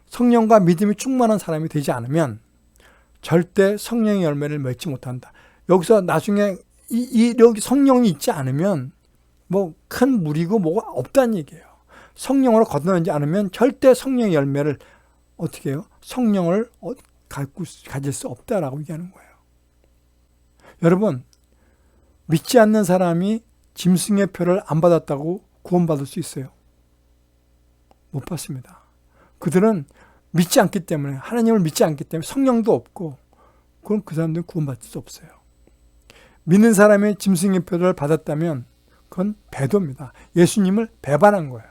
Speaker 1: 성령과 믿음이 충만한 사람이 되지 않으면 절대 성령의 열매를 맺지 못한다. 여기서 나중에 여기 성령이 있지 않으면 뭐 큰 무리고 뭐가 없다는 얘기예요. 성령으로 건너지 않으면 절대 성령의 열매를 어떻게 해요? 성령을 가질 수 없다라고 얘기하는 거예요. 여러분, 믿지 않는 사람이 짐승의 표를 안 받았다고 구원받을 수 있어요? 못 받습니다. 그들은 믿지 않기 때문에, 하나님을 믿지 않기 때문에 성령도 없고, 그럼 그 사람들은 구원받을 수 없어요. 믿는 사람이 짐승의 표를 받았다면 그건 배도입니다. 예수님을 배반한 거예요.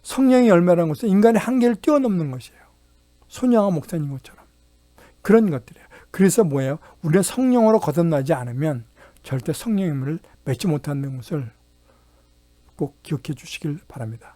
Speaker 1: 성령의 열매라는 것은 인간의 한계를 뛰어넘는 것이에요. 손양아 목사님 것처럼. 그런 것들이에요. 그래서 뭐예요? 우리는 성령으로 거듭나지 않으면 절대 성령의 힘을 맺지 못하는 것을 꼭 기억해 주시길 바랍니다.